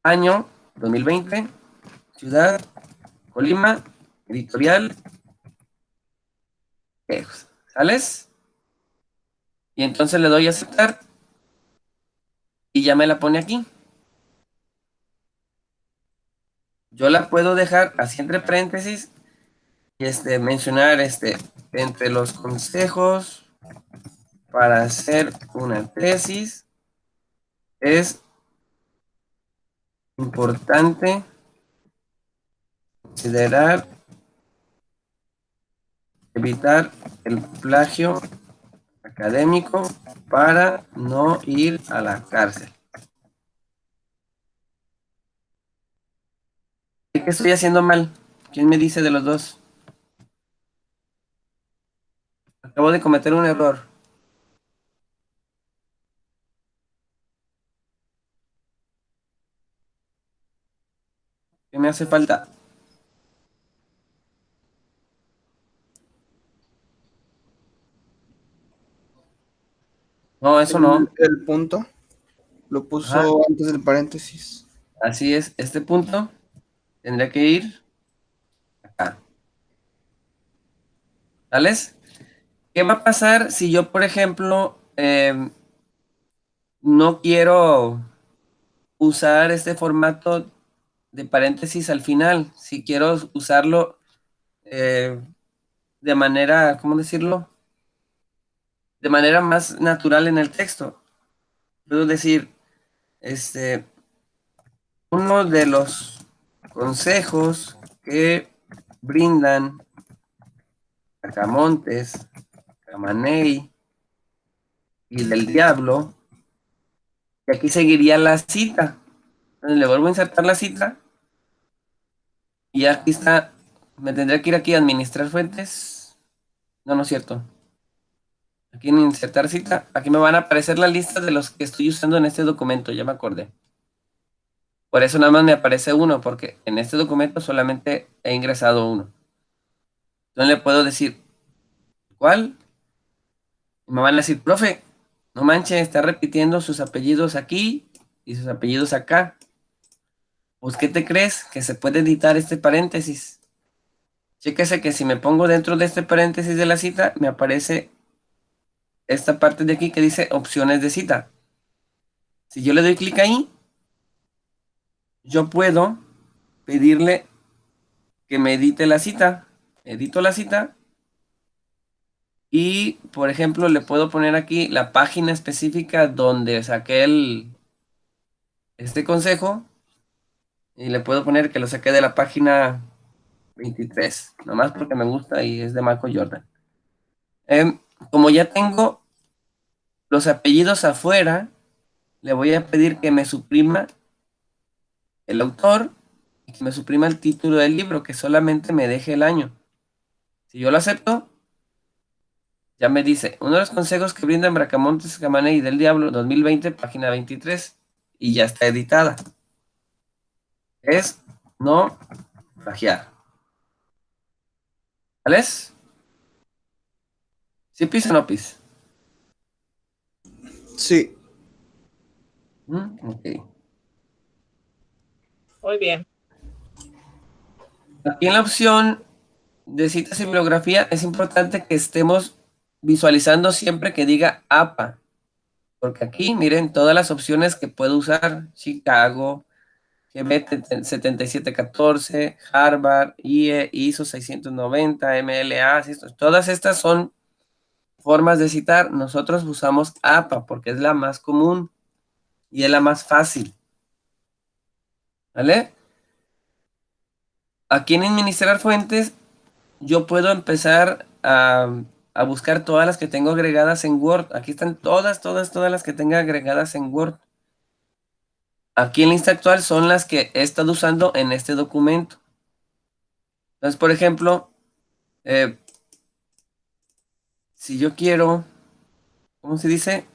Speaker 1: Año 2020, ciudad, Colima, editorial, Tejos. ¿Sales? Y entonces le doy a aceptar y ya me la pone aquí. Yo la puedo dejar así entre paréntesis y mencionar entre los consejos para hacer una tesis es importante considerar evitar el plagio académico para no ir a la cárcel. ¿Qué estoy haciendo mal? ¿Quién me dice de los dos? Acabo de cometer un error. ¿Qué me hace falta? No, eso no.
Speaker 2: El punto lo
Speaker 1: Ajá,
Speaker 2: puso antes del paréntesis.
Speaker 1: así es. Este punto tendría que ir acá. ¿Sales? ¿Qué va a pasar si yo, por ejemplo, no quiero usar este formato de paréntesis al final? Si quiero usarlo eh, de manera, ¿cómo decirlo? De manera más natural en el texto. Puedo decir, este, uno de los consejos que brindan Acamontes, Camaney y del Diablo, y aquí seguiría la cita. Entonces le vuelvo a insertar la cita y aquí está, me tendría que ir aquí a administrar fuentes. No, no es cierto. Aquí en insertar cita, aquí me van a aparecer la lista de los que estoy usando en este documento, ya me acordé. Por eso nada más me aparece uno, porque en este documento solamente he ingresado uno. Entonces le puedo decir, ¿cuál? Y me van a decir, profe, no manche, está repitiendo sus apellidos aquí y sus apellidos acá. Pues, ¿qué te crees? Que se puede editar este paréntesis. Chéquese que si me pongo dentro de este paréntesis de la cita, me aparece esta parte de aquí que dice opciones de cita. Si yo le doy clic ahí, yo puedo pedirle que me edite la cita. Edito la cita y, por ejemplo, le puedo poner aquí la página específica donde saqué este consejo y le puedo poner que lo saqué de la página 23, nomás porque me gusta y es de Michael Jordan. Como ya tengo los apellidos afuera, le voy a pedir que me suprima el autor y que me suprima el título del libro, que solamente me deje el año. Si yo lo acepto, ya me dice, uno de los consejos que brindan Bracamontes, Camaney y del Diablo 2020, página 23, y ya está editada. Es no plagiar. ¿Vale? ¿Sí pis o no pis?
Speaker 2: Sí,
Speaker 1: Ok.
Speaker 3: Muy bien.
Speaker 1: Aquí en la opción de citas y bibliografía es importante que estemos visualizando siempre que diga APA, porque aquí miren todas las opciones que puedo usar: Chicago, GB 7714, Harvard, IE, ISO 690, MLA, todas estas son formas de citar. Nosotros usamos APA porque es la más común y es la más fácil. ¿Vale? Aquí en administrar fuentes yo puedo empezar a buscar todas las que tengo agregadas en Word. Aquí están todas las que tenga agregadas en Word. Aquí en la lista actual son las que he estado usando en este documento. Entonces, por ejemplo, eh, si yo quiero, ¿cómo se dice?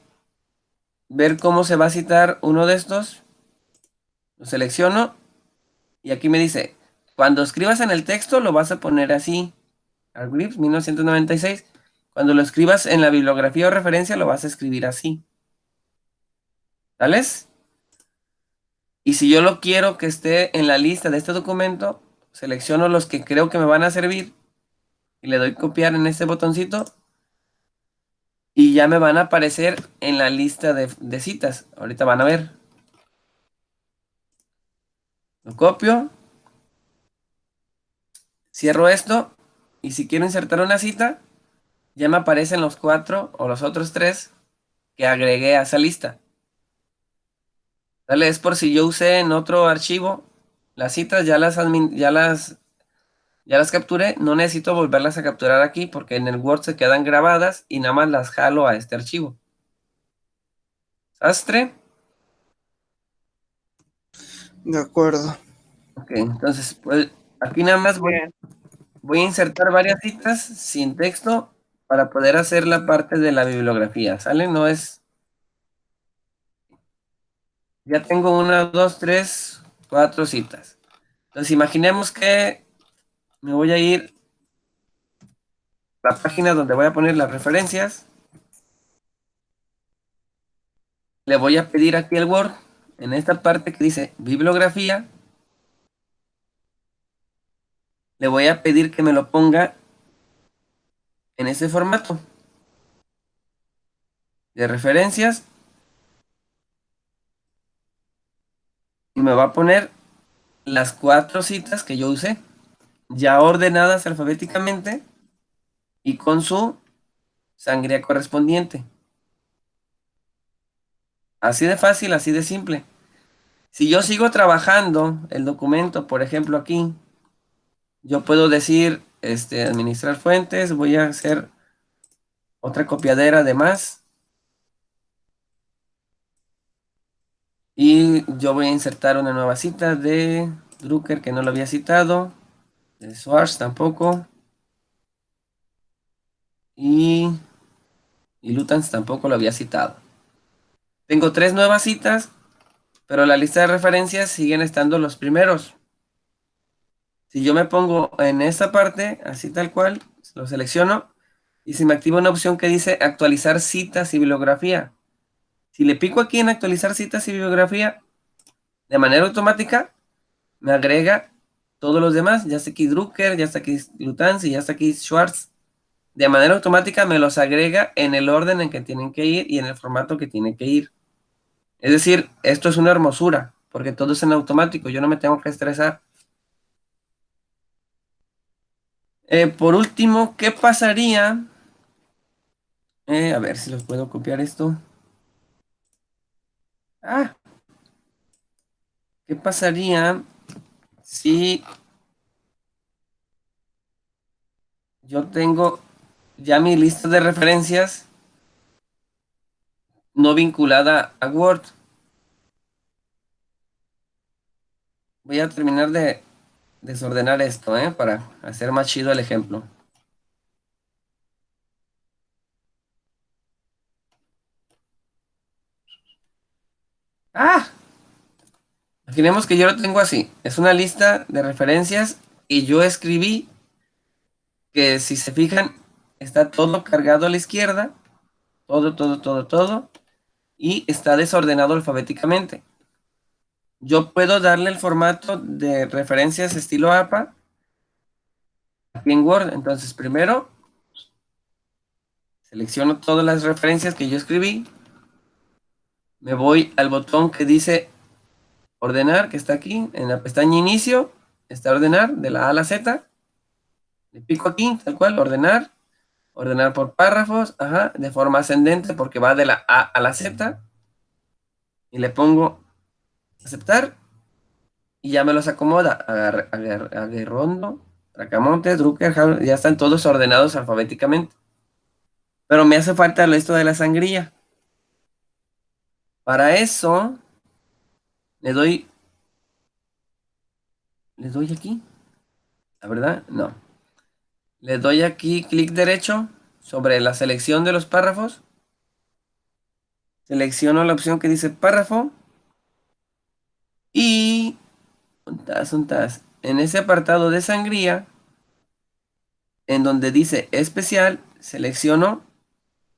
Speaker 1: Ver cómo se va a citar uno de estos, lo selecciono y aquí me dice, cuando escribas en el texto lo vas a poner así. Hargreaves, 1996. Cuando lo escribas en la bibliografía o referencia, lo vas a escribir así. ¿Sales? Y si yo lo quiero que esté en la lista de este documento, selecciono los que creo que me van a servir y le doy copiar en este botoncito y ya me van a aparecer en la lista de citas. Ahorita van a ver. Lo copio, cierro esto y si quiero insertar una cita, ya me aparecen los 4 o los otros 3 que agregué a esa lista. ¿Sale? Es por si yo usé en otro archivo las citas, ya las capturé, no necesito volverlas a capturar aquí porque en el Word se quedan grabadas y nada más las jalo a este archivo. Sastre.
Speaker 2: De acuerdo.
Speaker 1: Ok, entonces pues, aquí nada más
Speaker 3: Bien.
Speaker 1: voy a insertar varias citas sin texto para poder hacer la parte de la bibliografía. ¿Sale? No es... Ya tengo 1, 2, 3, 4 citas. Entonces imaginemos que me voy a ir a la página donde voy a poner las referencias. Le voy a pedir aquí al Word, en esta parte que dice bibliografía, le voy a pedir que me lo ponga en ese formato de referencias y me va a poner las 4 citas que yo usé, ya ordenadas alfabéticamente y con su sangría correspondiente. Así de fácil, así de simple. Si yo sigo trabajando el documento, por ejemplo aquí, yo puedo decir, administrar fuentes, voy a hacer otra copiadera de más y yo voy a insertar una nueva cita de Drucker que no lo había citado, de Schwartz tampoco y, y Lutyens tampoco lo había citado. Tengo 3 nuevas citas, pero en la lista de referencias siguen estando los primeros. Si yo me pongo en esta parte, así tal cual, lo selecciono y se me activa una opción que dice actualizar citas y bibliografía. Si le pico aquí en actualizar citas y bibliografía, de manera automática me agrega todos los demás. Ya está aquí Drucker, ya está aquí Lutyens y ya está aquí Schwartz. De manera automática me los agrega en el orden en que tienen que ir y en el formato que tienen que ir. Es decir, esto es una hermosura, porque todo es en automático, yo no me tengo que estresar. Por último, ¿qué pasaría? A ver si los puedo copiar esto. Ah, ¿qué pasaría si yo tengo ya mi lista de referencias no vinculada a Word? Voy a terminar de desordenar esto, para hacer más chido el ejemplo. Ah, imaginemos que yo lo tengo así. Es una lista de referencias y yo escribí que si se fijan está todo cargado a la izquierda, todo, todo, todo, todo, y está desordenado alfabéticamente. Yo puedo darle el formato de referencias estilo APA aquí en Word. Entonces primero selecciono todas las referencias que yo escribí, me voy al botón que dice ordenar, que está aquí en la pestaña inicio, está ordenar de la A a la Z, le pico aquí, tal cual, ordenar, ordenar por párrafos, ajá, de forma ascendente porque va de la A a la Z, y le pongo aceptar, y ya me los acomoda, Aguerrondo, Tracamonte, Drucker, ya están todos ordenados alfabéticamente. Pero me hace falta esto de la sangría. Para eso, le doy aquí, la verdad, no. Le doy aquí clic derecho sobre la selección de los párrafos. Selecciono la opción que dice párrafo. Y en ese apartado de sangría, en donde dice especial, selecciono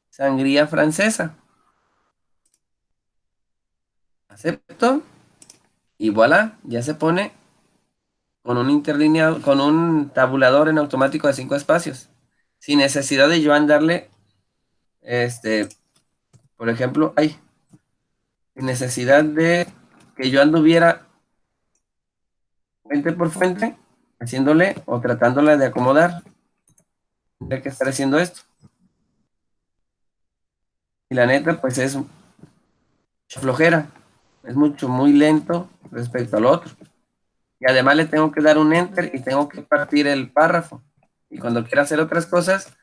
Speaker 1: sangría francesa. Acepto y voilà, ya se pone con un interlineado, con un tabulador en automático de 5 espacios. Sin necesidad de yo andarle, por ejemplo, sin necesidad de que yo anduviera fuente por fuente, haciéndole o tratándola de acomodar. Tendría que estar haciendo esto. Y la neta, pues es mucha flojera. Es muy lento respecto al otro. Y además le tengo que dar un enter y tengo que partir el párrafo. Y cuando quiera hacer otras cosas,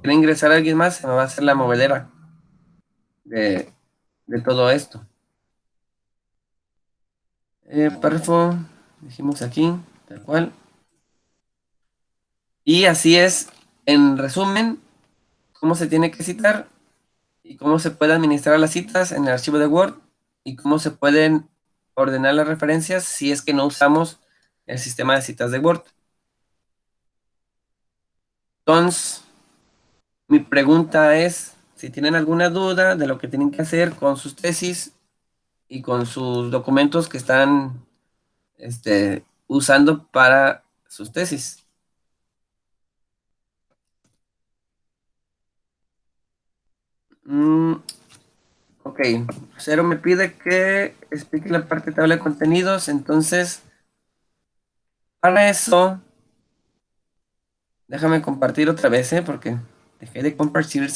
Speaker 1: quiere ingresar a alguien más, se me va a hacer la movedera de, de todo esto. Párrafo, dijimos aquí, tal cual. Y así es, en resumen, cómo se tiene que citar y cómo se puede administrar las citas en el archivo de Word y cómo se pueden ordenar las referencias si es que no usamos el sistema de citas de Word. Entonces, mi pregunta es si tienen alguna duda de lo que tienen que hacer con sus tesis y con sus documentos que están usando para sus tesis. Ok, Cero me pide que explique la parte de tabla de contenidos, entonces para eso déjame compartir otra vez, porque dejé de compartir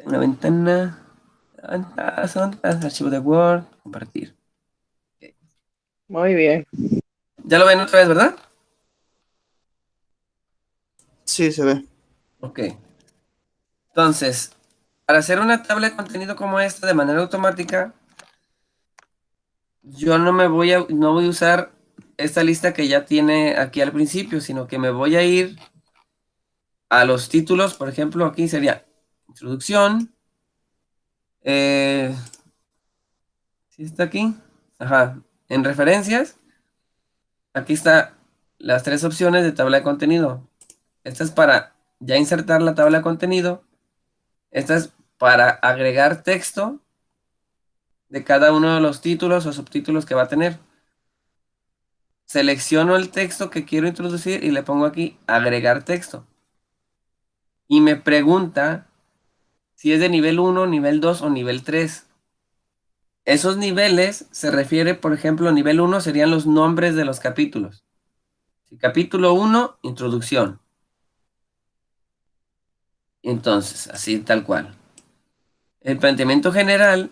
Speaker 1: una ventana, archivo de Word, compartir. Ok.
Speaker 3: Muy bien.
Speaker 1: Ya lo ven otra vez, ¿verdad?
Speaker 2: Sí, se ve.
Speaker 1: Ok. Entonces, para hacer una tabla de contenido como esta de manera automática, yo no voy a usar esta lista que ya tiene aquí al principio, sino que me voy a ir a los títulos. Por ejemplo, aquí sería introducción. ¿Sí está aquí? Ajá. En referencias, aquí está las tres opciones de tabla de contenido. Esta es para ya insertar la tabla de contenido. Esta es para agregar texto de cada uno de los títulos o subtítulos que va a tener. Selecciono el texto que quiero introducir y le pongo aquí agregar texto. Y me pregunta si es de nivel 1, nivel 2 o nivel 3. Esos niveles se refiere, por ejemplo, nivel 1 serían los nombres de los capítulos. Capítulo 1, introducción. Entonces, así tal cual. El planteamiento general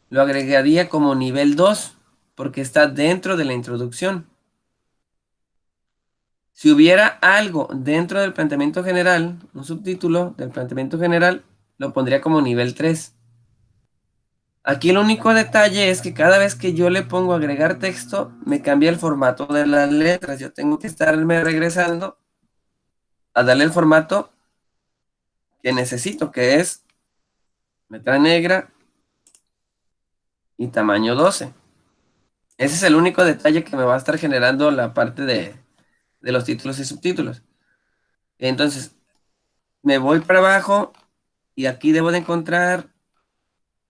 Speaker 1: lo agregaría como nivel 2 porque está dentro de la introducción. Si hubiera algo dentro del planteamiento general, un subtítulo del planteamiento general, lo pondría como nivel 3. Aquí el único detalle es que cada vez que yo le pongo agregar texto, me cambia el formato de las letras. Yo tengo que estarme regresando a darle el formato que necesito, que es letra negra y tamaño 12. Ese es el único detalle que me va a estar generando la parte de los títulos y subtítulos. Entonces, me voy para abajo y aquí debo de encontrar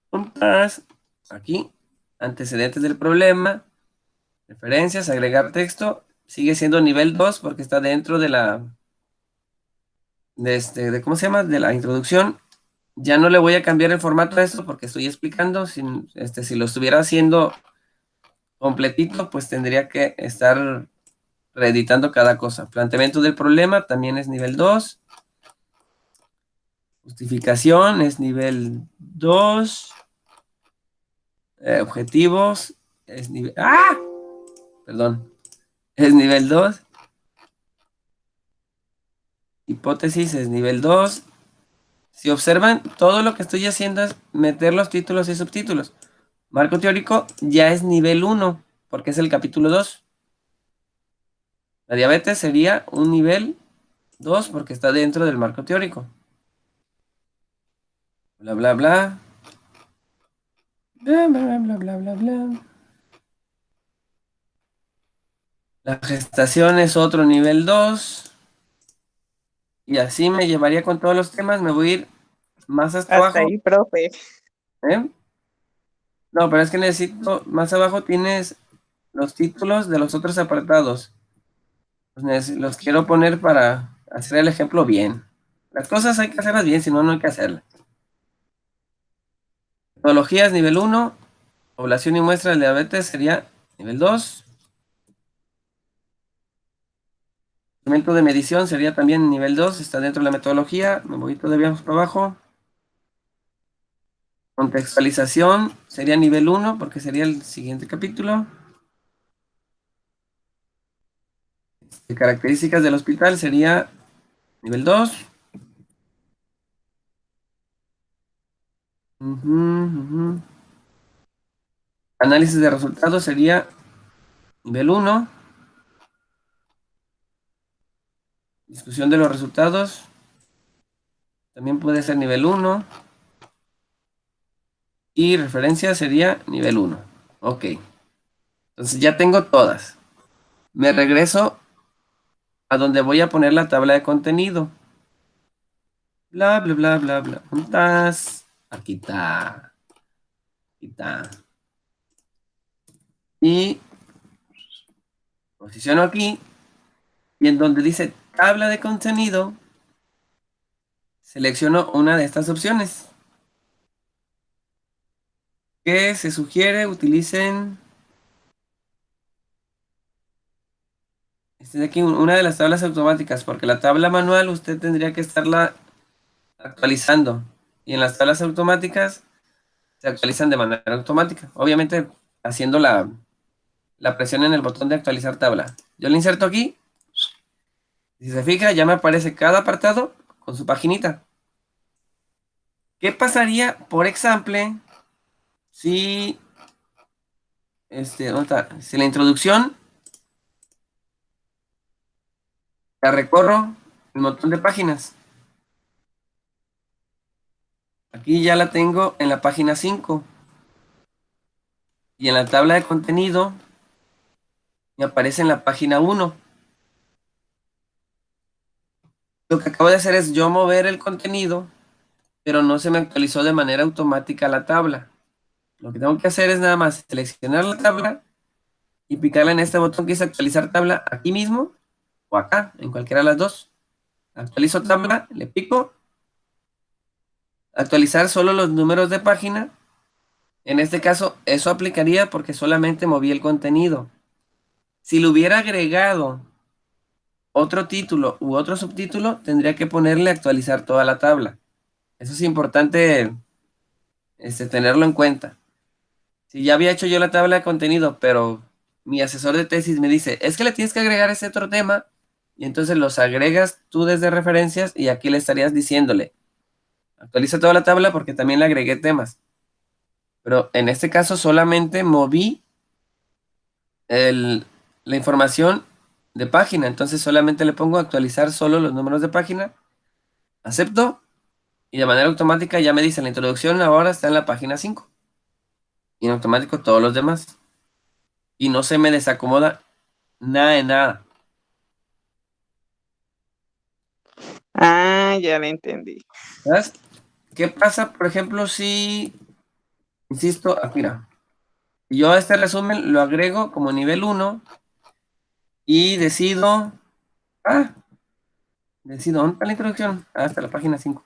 Speaker 1: puntas, aquí, antecedentes del problema, referencias, agregar texto. Sigue siendo nivel 2 porque está dentro de ¿cómo se llama? De la introducción. Ya no le voy a cambiar el formato a esto porque estoy explicando. Si lo estuviera haciendo completito, pues tendría que estar reeditando cada cosa. Planteamiento del problema también es nivel 2. Justificación es nivel 2. Objetivos es nivel... ¡Ah! Perdón. Es nivel 2. Hipótesis es nivel 2. Si observan, todo lo que estoy haciendo es meter los títulos y subtítulos. Marco teórico ya es nivel 1, porque es el capítulo 2. La diabetes sería un nivel 2 porque está dentro del marco teórico. Bla, bla, bla. Bla, bla, bla, bla, bla, bla. La gestación es otro nivel 2. y así me llevaría con todos los temas. Me voy a ir más hasta
Speaker 3: Hasta
Speaker 1: abajo.
Speaker 3: ahí, profe.
Speaker 1: ¿Eh? No, pero es que necesito, más abajo tienes los títulos de los otros apartados. Los quiero poner para hacer el ejemplo bien. Las cosas hay que hacerlas bien, si no, no hay que hacerlas. Metodologías nivel 1, población y muestra de diabetes sería nivel 2. Instrumento de medición sería también nivel 2, está dentro de la metodología. Me voy todavía más para abajo. Contextualización sería nivel 1 porque sería el siguiente capítulo. Características del hospital sería nivel 2. Ujú, ujú. Análisis de resultados sería nivel 1. Discusión de los resultados también puede ser nivel 1. Y referencia sería nivel 1. Ok. Entonces ya tengo todas. Me regreso a donde voy a poner la tabla de contenido. Bla, bla, bla, bla, bla. ¿Dónde estás? Aquí está. Aquí está. Y posiciono aquí. Y en donde dice tabla de contenido, selecciono una de estas opciones. Que se sugiere utilicen de aquí una de las tablas automáticas, porque la tabla manual usted tendría que estarla actualizando. Y en las tablas automáticas se actualizan de manera automática. Obviamente haciendo la presión en el botón de actualizar tabla. Yo le inserto aquí. Si se fija, ya me aparece cada apartado con su paginita. ¿Qué pasaría, por ejemplo, si, ¿dónde está? Si la introducción la recorro el montón de páginas? Aquí ya la tengo en la página 5 y en la tabla de contenido me aparece en la página 1. Lo que acabo de hacer es yo mover el contenido, pero no se me actualizó de manera automática la tabla. Lo que tengo que hacer es nada más seleccionar la tabla y picarle en este botón que dice actualizar tabla aquí mismo o acá, en cualquiera de las dos. Actualizo tabla, le pico, actualizar solo los números de página. En este caso, eso aplicaría porque solamente moví el contenido. Si le hubiera agregado otro título u otro subtítulo, tendría que ponerle actualizar toda la tabla. Eso es importante tenerlo en cuenta. Si ya había hecho yo la tabla de contenido, pero mi asesor de tesis me dice, es que le tienes que agregar ese otro tema, y entonces los agregas tú desde referencias y aquí le estarías diciéndole, actualiza toda la tabla porque también le agregué temas. Pero en este caso solamente moví el- la información de página, entonces solamente le pongo actualizar solo los números de página, acepto y de manera automática ya me dice la introducción ahora está en la página 5 y en automático todos los demás y no se me desacomoda nada de nada.
Speaker 3: Ah, ya le entendí.
Speaker 1: ¿Sabes? ¿Qué pasa, por ejemplo, si, insisto, mira, yo a este resumen lo agrego como nivel 1 y ah, ¿dónde está la introducción? Hasta la página 5.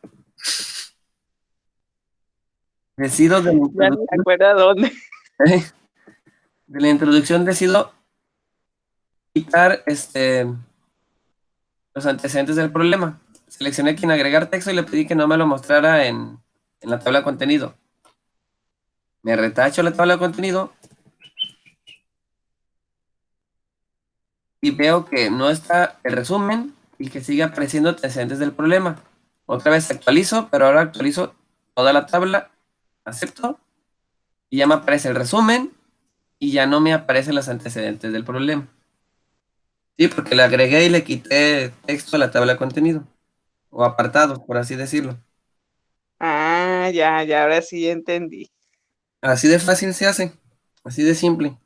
Speaker 1: Decido de la
Speaker 3: Ya ni se
Speaker 1: introducción,
Speaker 3: acuerda dónde.
Speaker 1: de la introducción decido quitar los antecedentes del problema. Seleccioné aquí en agregar texto y le pedí que no me lo mostrara en la tabla de contenido. Me retacho la tabla de contenido y veo que no está el resumen y que sigue apareciendo antecedentes del problema. Otra vez actualizo, pero ahora actualizo toda la tabla, acepto y ya me aparece el resumen y ya no me aparecen los antecedentes del problema. Sí, porque le agregué y le quité texto a la tabla de contenido o apartados, por así decirlo.
Speaker 3: Ah, ya, ahora sí entendí.
Speaker 1: Así de fácil se hace, así de simple.